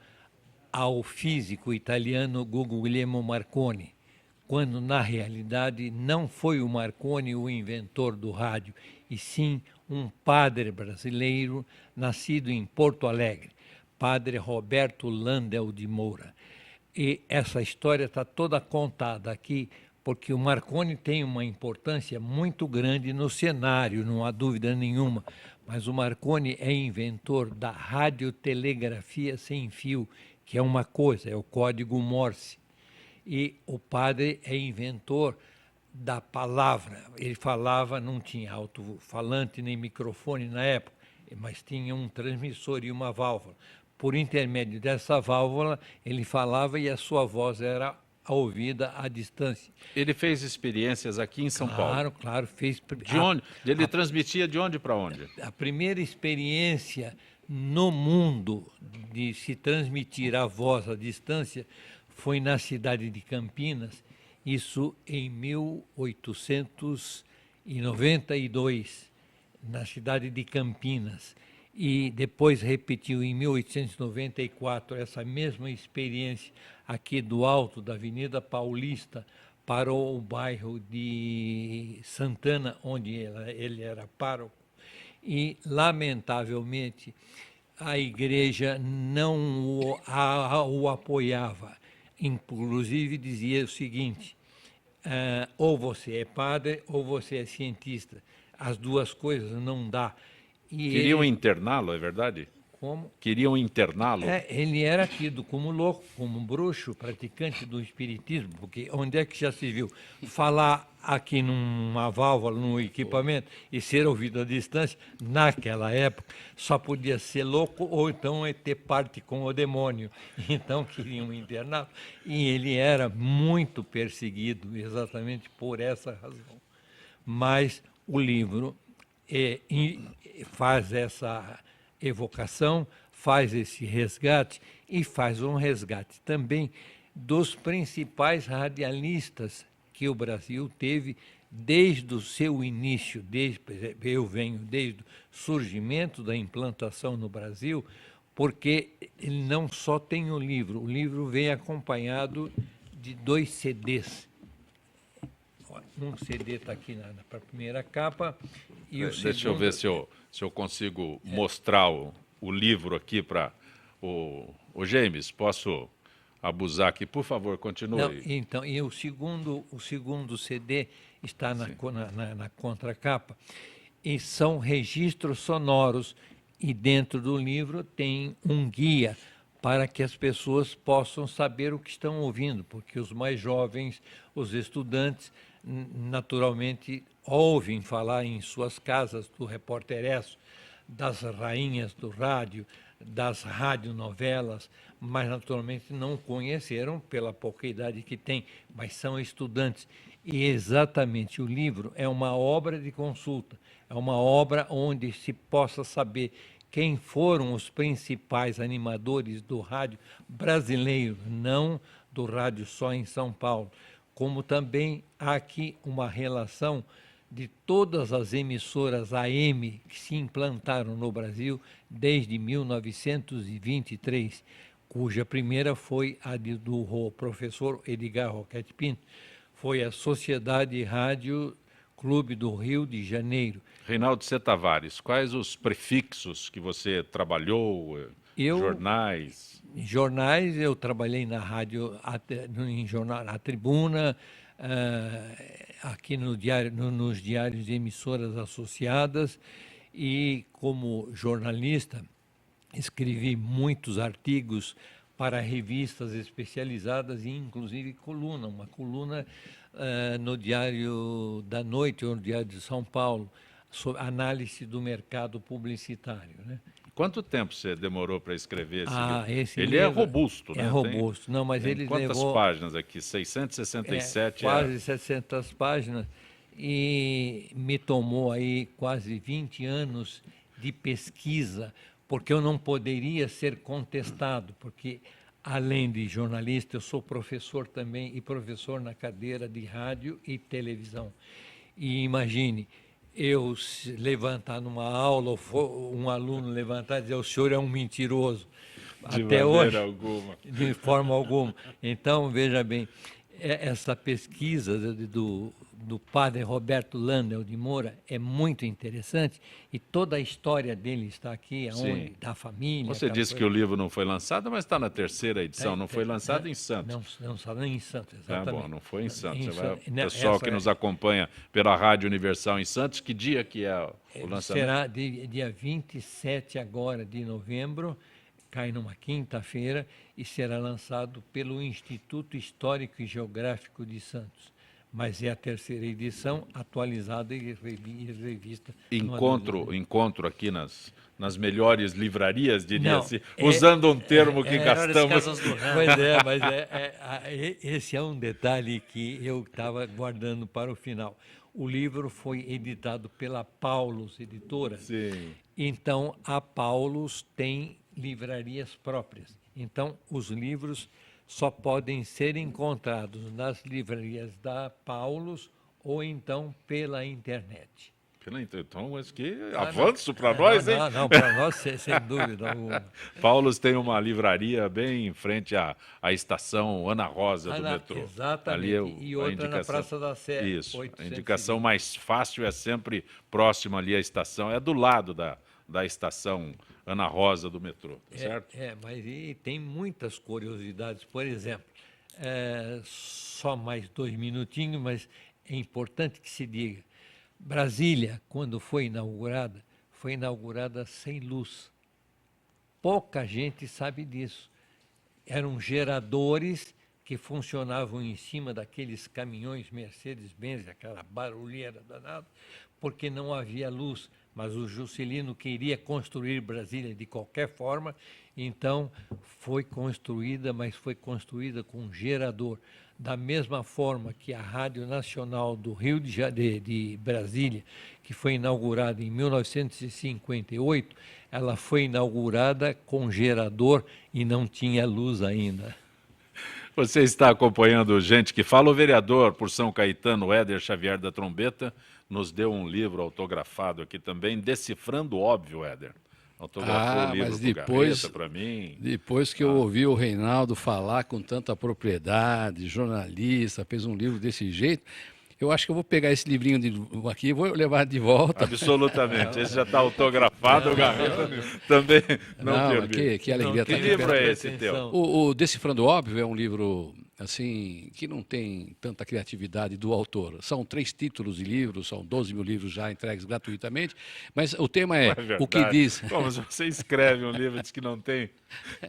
ao físico italiano Guglielmo Marconi, quando, na realidade, não foi o Marconi o inventor do rádio, e sim um padre brasileiro nascido em Porto Alegre, padre Roberto Landel de Moura. E essa história está toda contada aqui, porque o Marconi tem uma importância muito grande no cenário, não há dúvida nenhuma, mas o Marconi é inventor da radiotelegrafia sem fio, que é uma coisa, é o código Morse. E o padre é inventor da palavra. Ele falava, não tinha alto-falante nem microfone na época, mas tinha um transmissor e uma válvula. Por intermédio dessa válvula, ele falava e a sua voz era ouvida à distância. Ele fez experiências aqui em São Paulo? Claro, fez. De onde? Ele transmitia de onde para onde? A primeira experiência no mundo de se transmitir a voz à distância foi na cidade de Campinas, isso em 1892, na cidade de Campinas. E depois repetiu em 1894 essa mesma experiência aqui do alto da Avenida Paulista para o bairro de Santana, onde ele era pároco. E, lamentavelmente, a igreja não o apoiava. Inclusive dizia o seguinte, ou você é padre ou você é cientista. As duas coisas não dá. E queriam interná-lo, é verdade? Como? Queriam interná-lo? Ele era tido como louco, como bruxo, praticante do espiritismo, porque onde é que já se viu falar aqui numa válvula, num equipamento, e ser ouvido à distância, naquela época, só podia ser louco ou então ter parte com o demônio. Então queriam interná-lo. E ele era muito perseguido, exatamente por essa razão. Mas o livro faz essa evocação, faz esse resgate e faz um resgate também dos principais radialistas que o Brasil teve desde o seu início, eu venho desde o surgimento da implantação no Brasil, porque ele não só tem o livro vem acompanhado de 2 CDs. Um CD está aqui na primeira capa. E o Deixa eu ver se eu consigo mostrar o livro aqui para o James. Posso abusar aqui? Por favor, continue. Não, então, e o segundo CD está na contracapa. E são registros sonoros. E dentro do livro tem um guia para que as pessoas possam saber o que estão ouvindo, porque os mais jovens, os estudantes, naturalmente ouvem falar em suas casas do Repórter Esso, das rainhas do rádio, das radionovelas, mas naturalmente não conheceram pela pouca idade que têm, mas são estudantes. E exatamente o livro é uma obra de consulta, é uma obra onde se possa saber quem foram os principais animadores do rádio brasileiro, não do rádio só em São Paulo, como também há aqui uma relação de todas as emissoras AM que se implantaram no Brasil desde 1923, cuja primeira foi a do professor Edgar Roquette Pinto, foi a Sociedade Rádio Clube do Rio de Janeiro. Reinaldo C. Tavares, quais os prefixos que você trabalhou, jornais? Jornais, eu trabalhei na rádio, em jornal, na Tribuna, aqui no diário, nos diários de emissoras associadas, e como jornalista escrevi muitos artigos para revistas especializadas e inclusive uma coluna no Diário da Noite ou no Diário de São Paulo, sobre análise do mercado publicitário, né? Quanto tempo você demorou para escrever esse livro? Esse ele livro é robusto, né? É robusto. Não, mas ele quantas levou páginas aqui? 667? Quase 700 páginas. E me tomou aí quase 20 anos de pesquisa, porque eu não poderia ser contestado, porque, além de jornalista, eu sou professor também, e professor na cadeira de rádio e televisão. E imagine, eu levantar numa aula, ou um aluno levantar e dizer, o senhor é um mentiroso. Até hoje, alguma. De forma alguma. Então, veja bem, essa pesquisa do padre Roberto Landel de Moura é muito interessante e toda a história dele está aqui, da família. Você disse que o livro não foi lançado, mas está na terceira edição, não foi lançado em Santos. Não saiu em Santos, exatamente. Bom, não foi em Santos. O Não, pessoal que nos acompanha pela Rádio Universal em Santos, que dia que é o lançamento? Será dia 27 agora de novembro, cai numa quinta-feira e será lançado pelo Instituto Histórico e Geográfico de Santos. Mas é a terceira edição, atualizada e revista. Encontro aqui nas melhores livrarias, diria assim, usando um termo que gastamos. Pois é, mas esse é um detalhe que eu estava guardando para o final. O livro foi editado pela Paulus Editora. Sim. Então, a Paulus tem livrarias próprias. Então, os livros só podem ser encontrados nas livrarias da Paulus ou então pela internet. Então, mas que avanço para nós, hein? Não, para nós, sem dúvida alguma. Paulus tem uma livraria bem em frente à estação Ana Rosa do metrô. Exatamente, ali e outra na Praça da Sé. Isso, a indicação mais fácil é sempre próxima ali à estação, é do lado da estação Ana Rosa do metrô, certo? Mas tem muitas curiosidades. Por exemplo, só mais 2 minutinhos, mas é importante que se diga. Brasília, quando foi inaugurada sem luz. Pouca gente sabe disso. Eram geradores que funcionavam em cima daqueles caminhões Mercedes-Benz, aquela barulheira danada, porque não havia luz. Mas o Juscelino queria construir Brasília de qualquer forma, então foi construída, mas foi construída com um gerador. Da mesma forma que a Rádio Nacional do Rio de Janeiro, de Brasília, que foi inaugurada em 1958, ela foi inaugurada com gerador e não tinha luz ainda. Você está acompanhando Gente que Fala. O vereador por São Caetano, Éder Xavier da Trombeta, nos deu um livro autografado aqui também, Decifrando o Óbvio, Éder. Autografou o livro mas depois, para mim. Depois que eu ouvi o Reinaldo falar com tanta propriedade, jornalista, fez um livro desse jeito, eu acho que eu vou pegar esse livrinho aqui e vou levar de volta. Absolutamente. Esse já está autografado, o Garreta também não permite. Que alegria. Que livro é esse teu? O Decifrando o Óbvio é um livro assim que não tem tanta criatividade do autor. São 3 títulos de livros, são 12 mil livros já entregues gratuitamente, mas o tema é o que diz... Como você escreve um livro e diz que não tem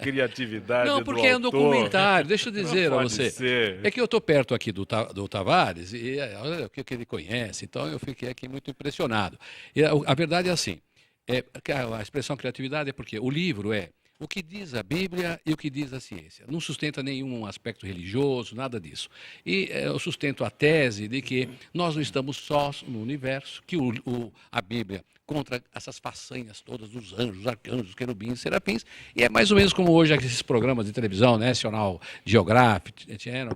criatividade do autor? Não, porque é um documentário, deixa eu dizer a você. Ser. É que eu estou perto aqui do Tavares, e olha o que ele conhece, então eu fiquei aqui muito impressionado. E a verdade é assim, a expressão criatividade é porque o livro é o que diz a Bíblia e o que diz a ciência. Não sustenta nenhum aspecto religioso, nada disso. E eu sustento a tese de que nós não estamos sós no universo, que a Bíblia contra essas façanhas todas dos anjos, arcanjos, querubins, serafins, e é mais ou menos como hoje esses programas de televisão, National Geographic,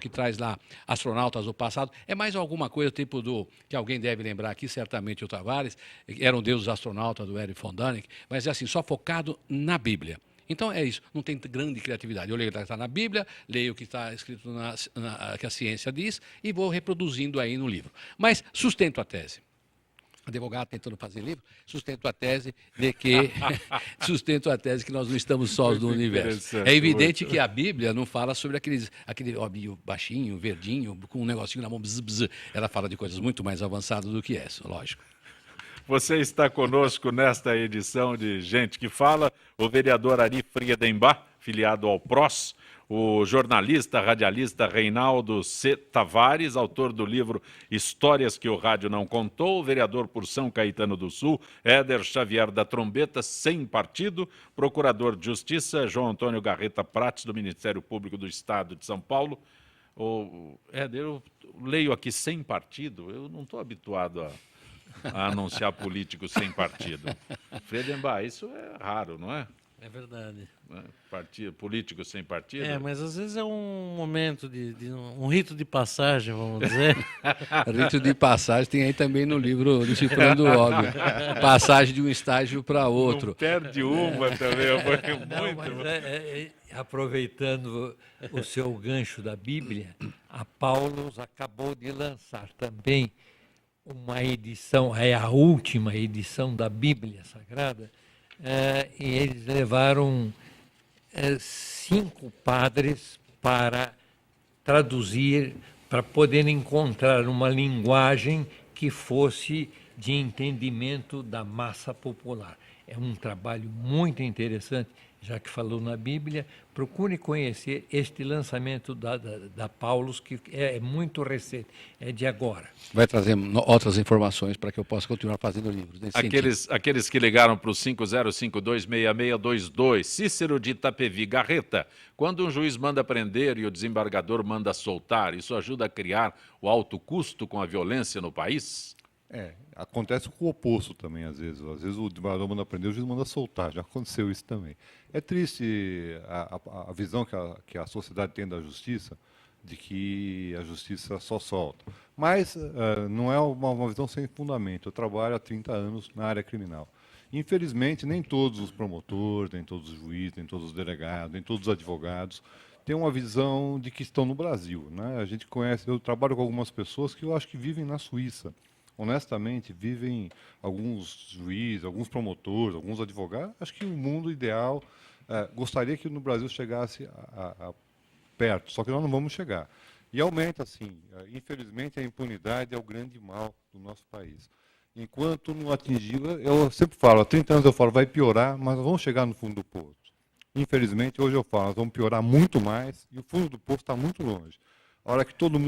que traz lá astronautas do passado, é mais alguma coisa tipo que alguém deve lembrar aqui, certamente o Tavares, era um deus dos astronautas do Erich von Däniken, mas é assim, só focado na Bíblia. Então é isso, não tem grande criatividade. Eu leio o que está na Bíblia, leio o que está escrito que a ciência diz e vou reproduzindo aí no livro. Mas sustento a tese. Advogado tentando fazer livro, sustento a tese que nós não estamos sós no universo. É evidente que a Bíblia não fala sobre aquele baixinho, verdinho, com um negocinho na mão, bzz, bzz. Ela fala de coisas muito mais avançadas do que essa, lógico. Você está conosco nesta edição de Gente que Fala, o vereador Ari Friedenbach, filiado ao PROS, o jornalista, radialista Reinaldo C. Tavares, autor do livro Histórias que o Rádio Não Contou, o vereador por São Caetano do Sul, Éder Xavier da Trombeta, sem partido, procurador de Justiça, João Antônio Garreta Prates, do Ministério Público do Estado de São Paulo. Éder, eu leio aqui sem partido, eu não estou habituado a anunciar políticos sem partido. Friedenbach, isso é raro, não é? É verdade. Político sem partido? Mas às vezes é um momento um rito de passagem, vamos dizer. Rito de passagem tem aí também no livro Decifrando o Óbvio. Passagem de um estágio para outro. Não perde uma também. Aproveitando o seu gancho da Bíblia, a Paulus acabou de lançar também uma edição, é a última edição da Bíblia Sagrada, e eles levaram 5 padres para traduzir, para poder encontrar uma linguagem que fosse de entendimento da massa popular. É um trabalho muito interessante. já que falou na Bíblia, procure conhecer este lançamento da Paulus, que é muito recente, é de agora. Vai trazer outras informações para que eu possa continuar fazendo livros. Aqueles que ligaram para o 50526622, Cícero de Itapevi, Garreta, quando um juiz manda prender e o desembargador manda soltar, isso ajuda a criar o alto custo com a violência no país? Acontece com o oposto também, às vezes. Às vezes o desembargador manda prender, o juiz manda soltar. Já aconteceu isso também. É triste a visão que a sociedade tem da justiça, de que a justiça só solta. Mas não é uma visão sem fundamento. Eu trabalho há 30 anos na área criminal. Infelizmente, nem todos os promotores, nem todos os juízes, nem todos os delegados, nem todos os advogados têm uma visão de que estão no Brasil, né? A gente conhece, eu trabalho com algumas pessoas que eu acho que vivem na Suíça. Honestamente, vivem alguns juízes, alguns promotores, alguns advogados. Acho que o mundo ideal, gostaria que no Brasil chegasse perto, só que nós não vamos chegar. E aumenta, assim, infelizmente, a impunidade é o grande mal do nosso país. Enquanto não atingir, eu sempre falo, há 30 anos eu falo, vai piorar, mas nós vamos chegar no fundo do poço. Infelizmente, hoje eu falo, nós vamos piorar muito mais e o fundo do poço está muito longe. A hora que todos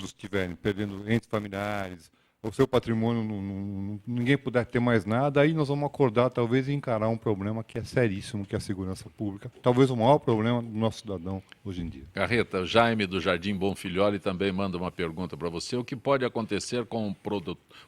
estiverem perdendo entes familiares, o seu patrimônio, ninguém puder ter mais nada, aí nós vamos acordar, talvez, e encarar um problema que é seríssimo, que é a segurança pública. Talvez o maior problema do nosso cidadão hoje em dia. Garreta, Jaime do Jardim Bonfilholi também manda uma pergunta para você. O que pode acontecer com um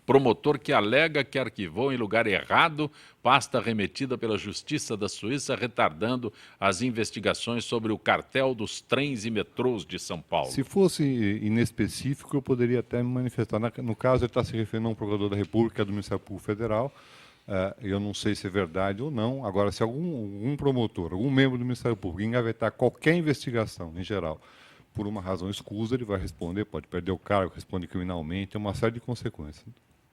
promotor que alega que arquivou em lugar errado pasta remetida pela Justiça da Suíça, retardando as investigações sobre o cartel dos trens e metrôs de São Paulo? Se fosse inespecífico, eu poderia até me manifestar. No caso, ele está se referindo a um procurador da República, do Ministério Público Federal. Eu não sei se é verdade ou não. Agora, se algum promotor, algum membro do Ministério Público engavetar qualquer investigação, em geral, por uma razão escusa, ele vai responder, pode perder o cargo, responde criminalmente, tem uma série de consequências.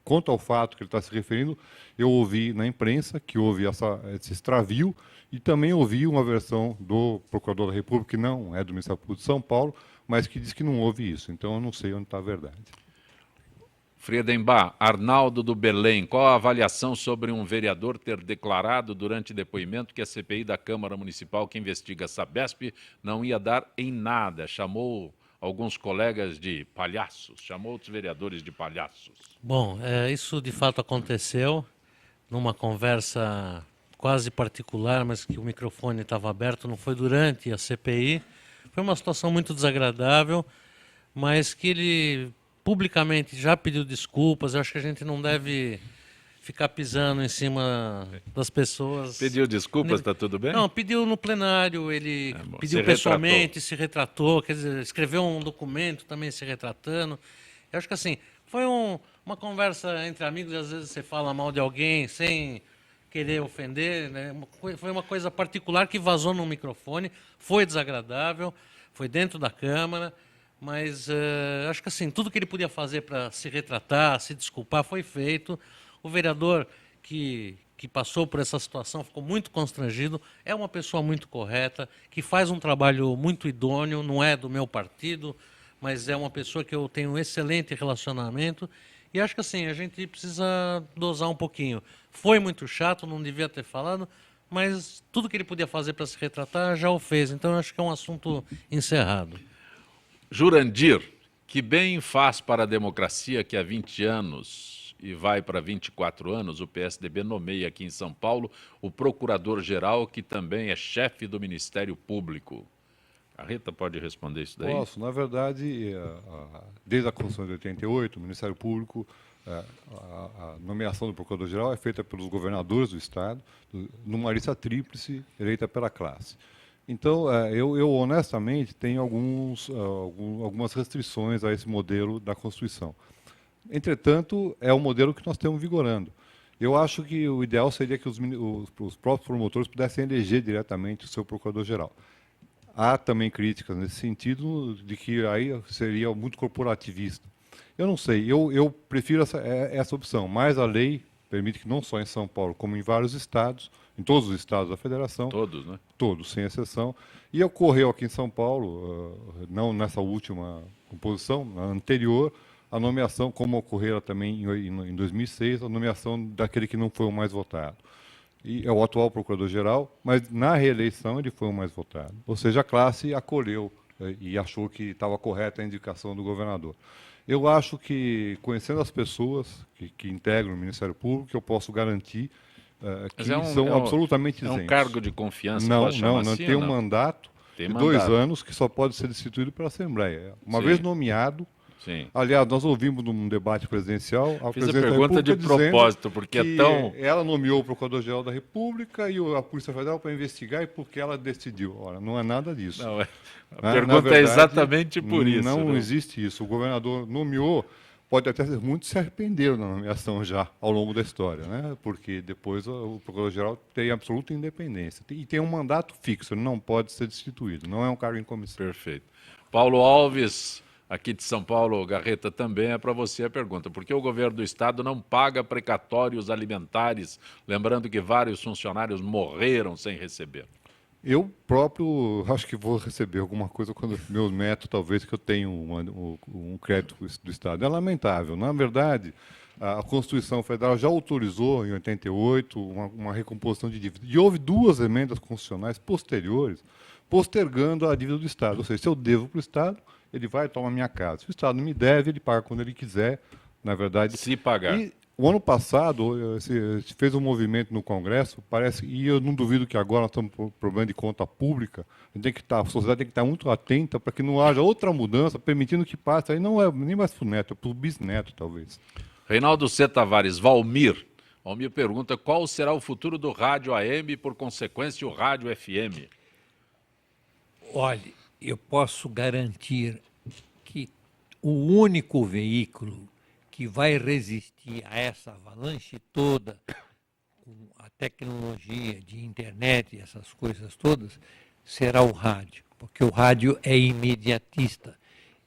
Quanto ao fato que ele está se referindo, eu ouvi na imprensa que houve esse extravio e também ouvi uma versão do Procurador da República, que não é do Ministério Público de São Paulo, mas que diz que não houve isso. Então, eu não sei onde está a verdade. Friedenbach, Arnaldo do Belém, qual a avaliação sobre um vereador ter declarado durante depoimento que a CPI da Câmara Municipal que investiga a Sabesp não ia dar em nada? Chamou alguns colegas de palhaços, chamou outros vereadores de palhaços. Bom, isso de fato aconteceu numa conversa quase particular, mas que o microfone estava aberto, não foi durante a CPI. Foi uma situação muito desagradável, mas que ele publicamente já pediu desculpas. Eu acho que a gente não deve ficar pisando em cima das pessoas. Pediu desculpas, está tudo bem? Não, pediu no plenário, ele pediu pessoalmente, se retratou, quer dizer, escreveu um documento também se retratando. Eu acho que assim, foi uma conversa entre amigos, e às vezes você fala mal de alguém sem querer ofender, né? Foi uma coisa particular que vazou no microfone, foi desagradável, foi dentro da Câmara, mas acho que assim, tudo que ele podia fazer para se retratar, se desculpar, foi feito. O vereador que passou por essa situação ficou muito constrangido, é uma pessoa muito correta, que faz um trabalho muito idôneo, não é do meu partido, mas é uma pessoa que eu tenho um excelente relacionamento, e acho que assim, a gente precisa dosar um pouquinho. Foi muito chato, não devia ter falado, mas tudo que ele podia fazer para se retratar já o fez, então eu acho que é um assunto encerrado. Jurandir, que bem faz para a democracia que há 20 anos e vai para 24 anos, o PSDB nomeia aqui em São Paulo o procurador-geral, que também é chefe do Ministério Público. A Rita pode responder isso daí? Posso. Na verdade, desde a Constituição de 88, o Ministério Público, a nomeação do procurador-geral é feita pelos governadores do Estado, numa lista tríplice eleita pela classe. Então, eu honestamente tenho algumas restrições a esse modelo da Constituição. Entretanto, é o modelo que nós estamos vigorando. Eu acho que o ideal seria que os próprios promotores pudessem eleger diretamente o seu procurador-geral. Há também críticas nesse sentido, de que aí seria muito corporativista. Eu não sei, eu prefiro essa opção, mas a lei permite que não só em São Paulo, como em vários estados, em todos os estados da federação. Todos, né? Todos, sem exceção. E ocorreu aqui em São Paulo, não nessa última composição, na anterior, a nomeação, como ocorreu também em 2006, a nomeação daquele que não foi o mais votado. e é o atual procurador-geral, mas na reeleição ele foi o mais votado. Ou seja, a classe acolheu e achou que estava correta a indicação do governador. Eu acho que, conhecendo as pessoas que integram o Ministério Público, eu posso garantir que são absolutamente isentos. É um cargo de confiança? Não, assim, tem um mandato de 2 anos que só pode ser destituído pela Assembleia. Uma vez nomeado. Sim. Aliás, nós ouvimos num debate presidencial a Fiz a presidenta pergunta da República de propósito, porque é tão... ela nomeou o Procurador-Geral da República e a Polícia Federal para investigar e porque ela decidiu. Ora, não é nada disso. Não, a pergunta é exatamente por isso. Não existe isso. O governador nomeou, pode até ser muitos se arrependeram da nomeação já ao longo da história, né? Porque depois o Procurador-Geral tem absoluta independência e tem um mandato fixo, ele não pode ser destituído, não é um cargo em comissão. Perfeito. Paulo Alves, aqui de São Paulo, Garreta, também é para você a pergunta. Por que o governo do Estado não paga precatórios alimentares, lembrando que vários funcionários morreram sem receber? Eu próprio acho que vou receber alguma coisa quando meus netos, talvez, que eu tenho um crédito do Estado. É lamentável. Na verdade, a Constituição Federal já autorizou, em 88, uma recomposição de dívida. E houve 2 emendas constitucionais posteriores, postergando a dívida do Estado. Ou seja, se eu devo para o Estado, ele vai e toma a minha casa. Se o Estado me deve, ele paga quando ele quiser, na verdade. Se pagar. E o ano passado, se fez um movimento no Congresso, parece, e eu não duvido que agora nós estamos com problema de conta pública, a sociedade tem que estar muito atenta para que não haja outra mudança, permitindo que passe, aí não é nem mais para o neto, é para o bisneto, talvez. Reinaldo C. Tavares, Valmir pergunta qual será o futuro do rádio AM e, por consequência, o rádio FM. Olhe, eu posso garantir que o único veículo que vai resistir a essa avalanche toda, com a tecnologia de internet e essas coisas todas, será o rádio, porque o rádio é imediatista.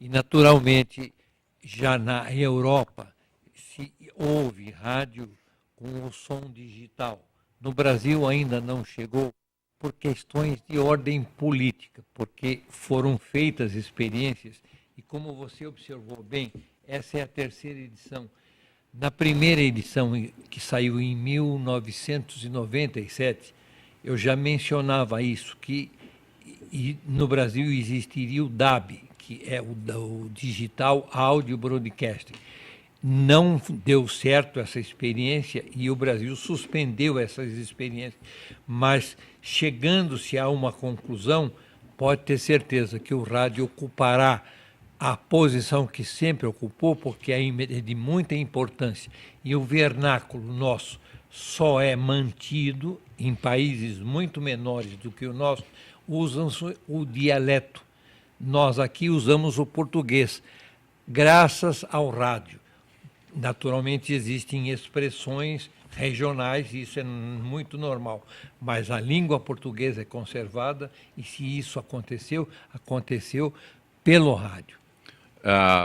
E, naturalmente, já na Europa se ouve rádio com o som digital. No Brasil ainda não chegou por questões de ordem política, porque foram feitas experiências e, como você observou bem, essa é a 3ª edição. Na primeira edição, que saiu em 1997, eu já mencionava isso, que no Brasil existiria o DAB, que é o Digital Audio Broadcasting. Não deu certo essa experiência e o Brasil suspendeu essas experiências, mas chegando-se a uma conclusão, pode ter certeza que o rádio ocupará a posição que sempre ocupou, porque é de muita importância. E o vernáculo nosso só é mantido em países muito menores do que o nosso, usam o dialeto. Nós aqui usamos o português, graças ao rádio. Naturalmente existem expressões regionais, isso é muito normal, mas a língua portuguesa é conservada e se isso aconteceu pelo rádio.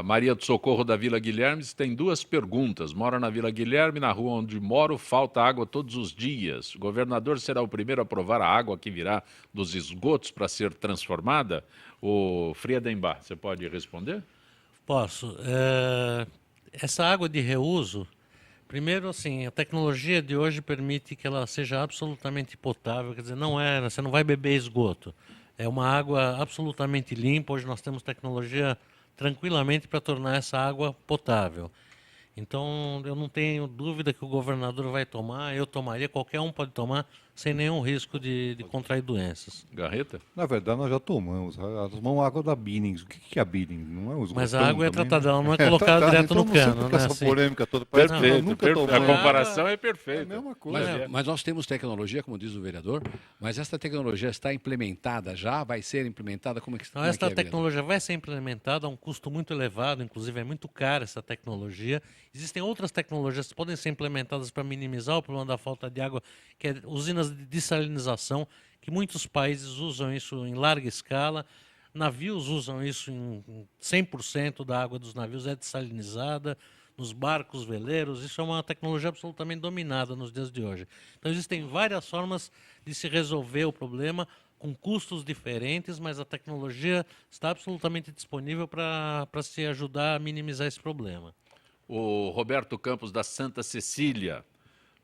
Maria do Socorro da Vila Guilherme tem 2 perguntas. Mora na Vila Guilherme, na rua onde moro, falta água todos os dias. O governador será o primeiro a aprovar a água que virá dos esgotos para ser transformada? O Friedenbach, você pode responder? Posso. Essa água de reuso, primeiro, assim, a tecnologia de hoje permite que ela seja absolutamente potável, quer dizer, você não vai beber esgoto. É uma água absolutamente limpa. Hoje nós temos tecnologia tranquilamente para tornar essa água potável. Então, eu não tenho dúvida que o governador vai tomar, eu tomaria, qualquer um pode tomar, sem nenhum risco de contrair doenças. Garreta? Na verdade, nós já tomamos. Nós tomamos água da Billings. O que é a Billings? Não é mas a água é tratada, ela não é colocada direto então no cano. Essa polêmica toda. Perfeito. A comparação é perfeita. É a mesma coisa. Mas nós temos tecnologia, como diz o vereador, mas essa tecnologia está implementada já? Vai ser implementada? Como é que está? Essa tecnologia vai ser implementada a um custo muito elevado, inclusive é muito cara essa tecnologia. Existem outras tecnologias que podem ser implementadas para minimizar o problema da falta de água, que é usinas de dessalinização, que muitos países usam isso em larga escala. Navios usam isso em 100% da água dos navios é dessalinizada, nos barcos veleiros. Isso é uma tecnologia absolutamente dominada nos dias de hoje. Então existem várias formas de se resolver o problema com custos diferentes, mas a tecnologia está absolutamente disponível para se ajudar a minimizar esse problema. O Roberto Campos, da Santa Cecília,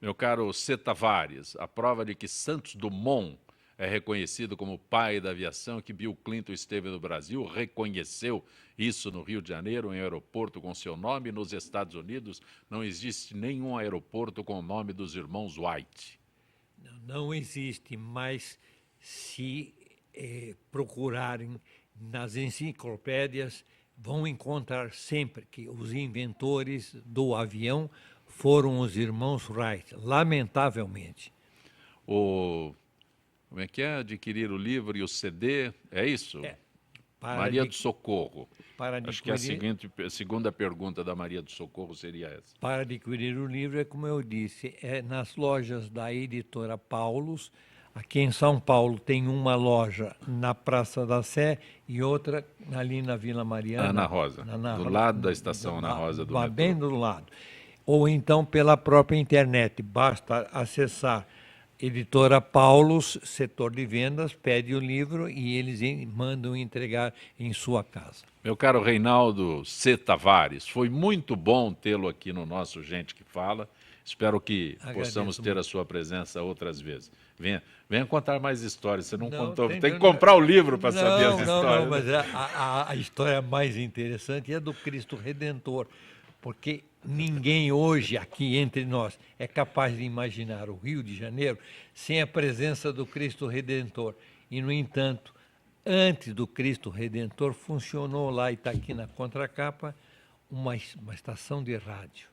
Meu caro C. Tavares, a prova de que Santos Dumont é reconhecido como pai da aviação, que Bill Clinton esteve no Brasil, reconheceu isso no Rio de Janeiro, em aeroporto com seu nome. Nos Estados Unidos não existe nenhum aeroporto com o nome dos irmãos White. Não existe, mas se procurarem nas enciclopédias, vão encontrar sempre que os inventores do avião foram os irmãos Wright, lamentavelmente. Como é que é? Adquirir o livro e o CD, é isso? Maria do Socorro. Acho que a segunda pergunta da Maria do Socorro seria essa. Para adquirir o livro, é como eu disse, é nas lojas da editora Paulus. Aqui em São Paulo tem uma loja na Praça da Sé e outra ali na Vila Mariana. Ana Rosa, do lado da estação Ana Rosa do metrô. Bem do lado. Ou então pela própria internet, basta acessar Editora Paulus, setor de vendas, pede o livro e eles mandam entregar em sua casa. Meu caro Reinaldo C. Tavares, foi muito bom tê-lo aqui no nosso Gente que Fala. Espero que possamos ter a sua presença outras vezes. Venha contar mais histórias. Você não contou. Tem que comprar o livro para saber as histórias. Não, mas a história mais interessante é do Cristo Redentor, porque ninguém hoje aqui entre nós é capaz de imaginar o Rio de Janeiro sem a presença do Cristo Redentor. E, no entanto, antes do Cristo Redentor, funcionou lá, e está aqui na contracapa, uma estação de rádio.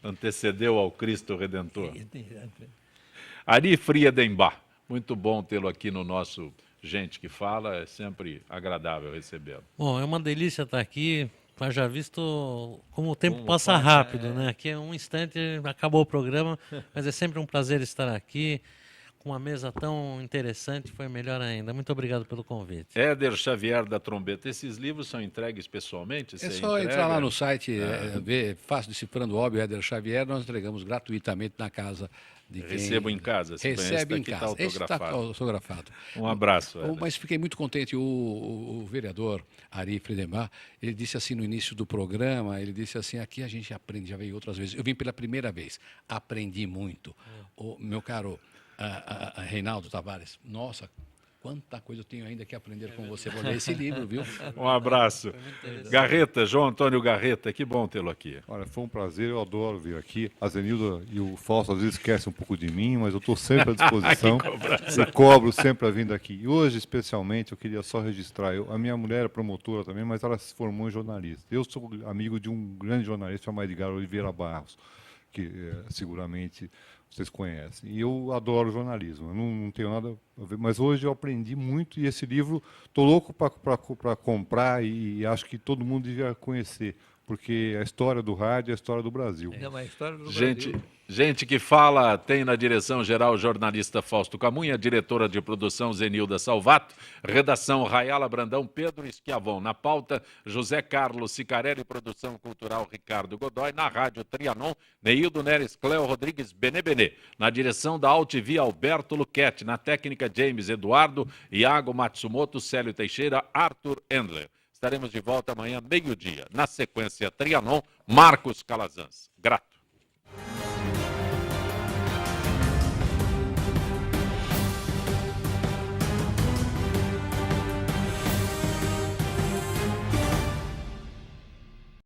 Antecedeu ao Cristo Redentor. Ari Friedenbach, muito bom tê-lo aqui no nosso Gente que Fala, é sempre agradável recebê-lo. Bom, é uma delícia estar aqui. Mas já visto como o tempo passa rápido, né? Aqui é um instante, acabou o programa, mas é sempre um prazer estar aqui com uma mesa tão interessante, foi melhor ainda. Muito obrigado pelo convite. Éder Xavier da Trombeta, esses livros são entregues pessoalmente? É só entrar lá no site, ver Fácil Decifrando Óbvio, Éder Xavier, nós entregamos gratuitamente na casa de quem... Recebo em casa. Recebe em casa. Esse está autografado. Um abraço. Mas fiquei muito contente. O vereador Ari Friedenbach, ele disse assim no início do programa, ele disse assim, aqui a gente aprende, já veio outras vezes. Eu vim pela primeira vez, aprendi muito. Meu caro Reinaldo Tavares, nossa, quanta coisa eu tenho ainda que aprender com você. Vou ler esse livro, viu? Um abraço. Garreta, João Antônio Garreta, que bom tê-lo aqui. Olha, foi um prazer, eu adoro vir aqui. A Zenilda e o Fausto às vezes esquecem um pouco de mim, mas eu estou sempre à disposição. Eu cobro sempre a vinda aqui. E hoje, especialmente, eu queria só registrar, a minha mulher é promotora também, mas ela se formou em jornalista. Eu sou amigo de um grande jornalista chamado Edgar Oliveira Barros, que seguramente vocês conhecem. E eu adoro jornalismo, eu não tenho nada a ver, mas hoje eu aprendi muito e esse livro estou louco para comprar e acho que todo mundo devia conhecer, porque a história do rádio é a história do Brasil. Não, é a história do Brasil. Gente que Fala tem na direção-geral o jornalista Fausto Camunha, diretora de produção Zenilda Salvato, redação Rayala Brandão, Pedro Schiavon. Na pauta, José Carlos Sicarelli, produção cultural Ricardo Godoy. Na rádio Trianon, Neildo Neres, Cleo Rodrigues, Benê. Na direção da AltV, Alberto Luquete. Na técnica, James Eduardo, Iago Matsumoto, Célio Teixeira, Arthur Endler. Estaremos de volta amanhã, meio-dia. Na sequência, Trianon, Marcos Calazans. Grato.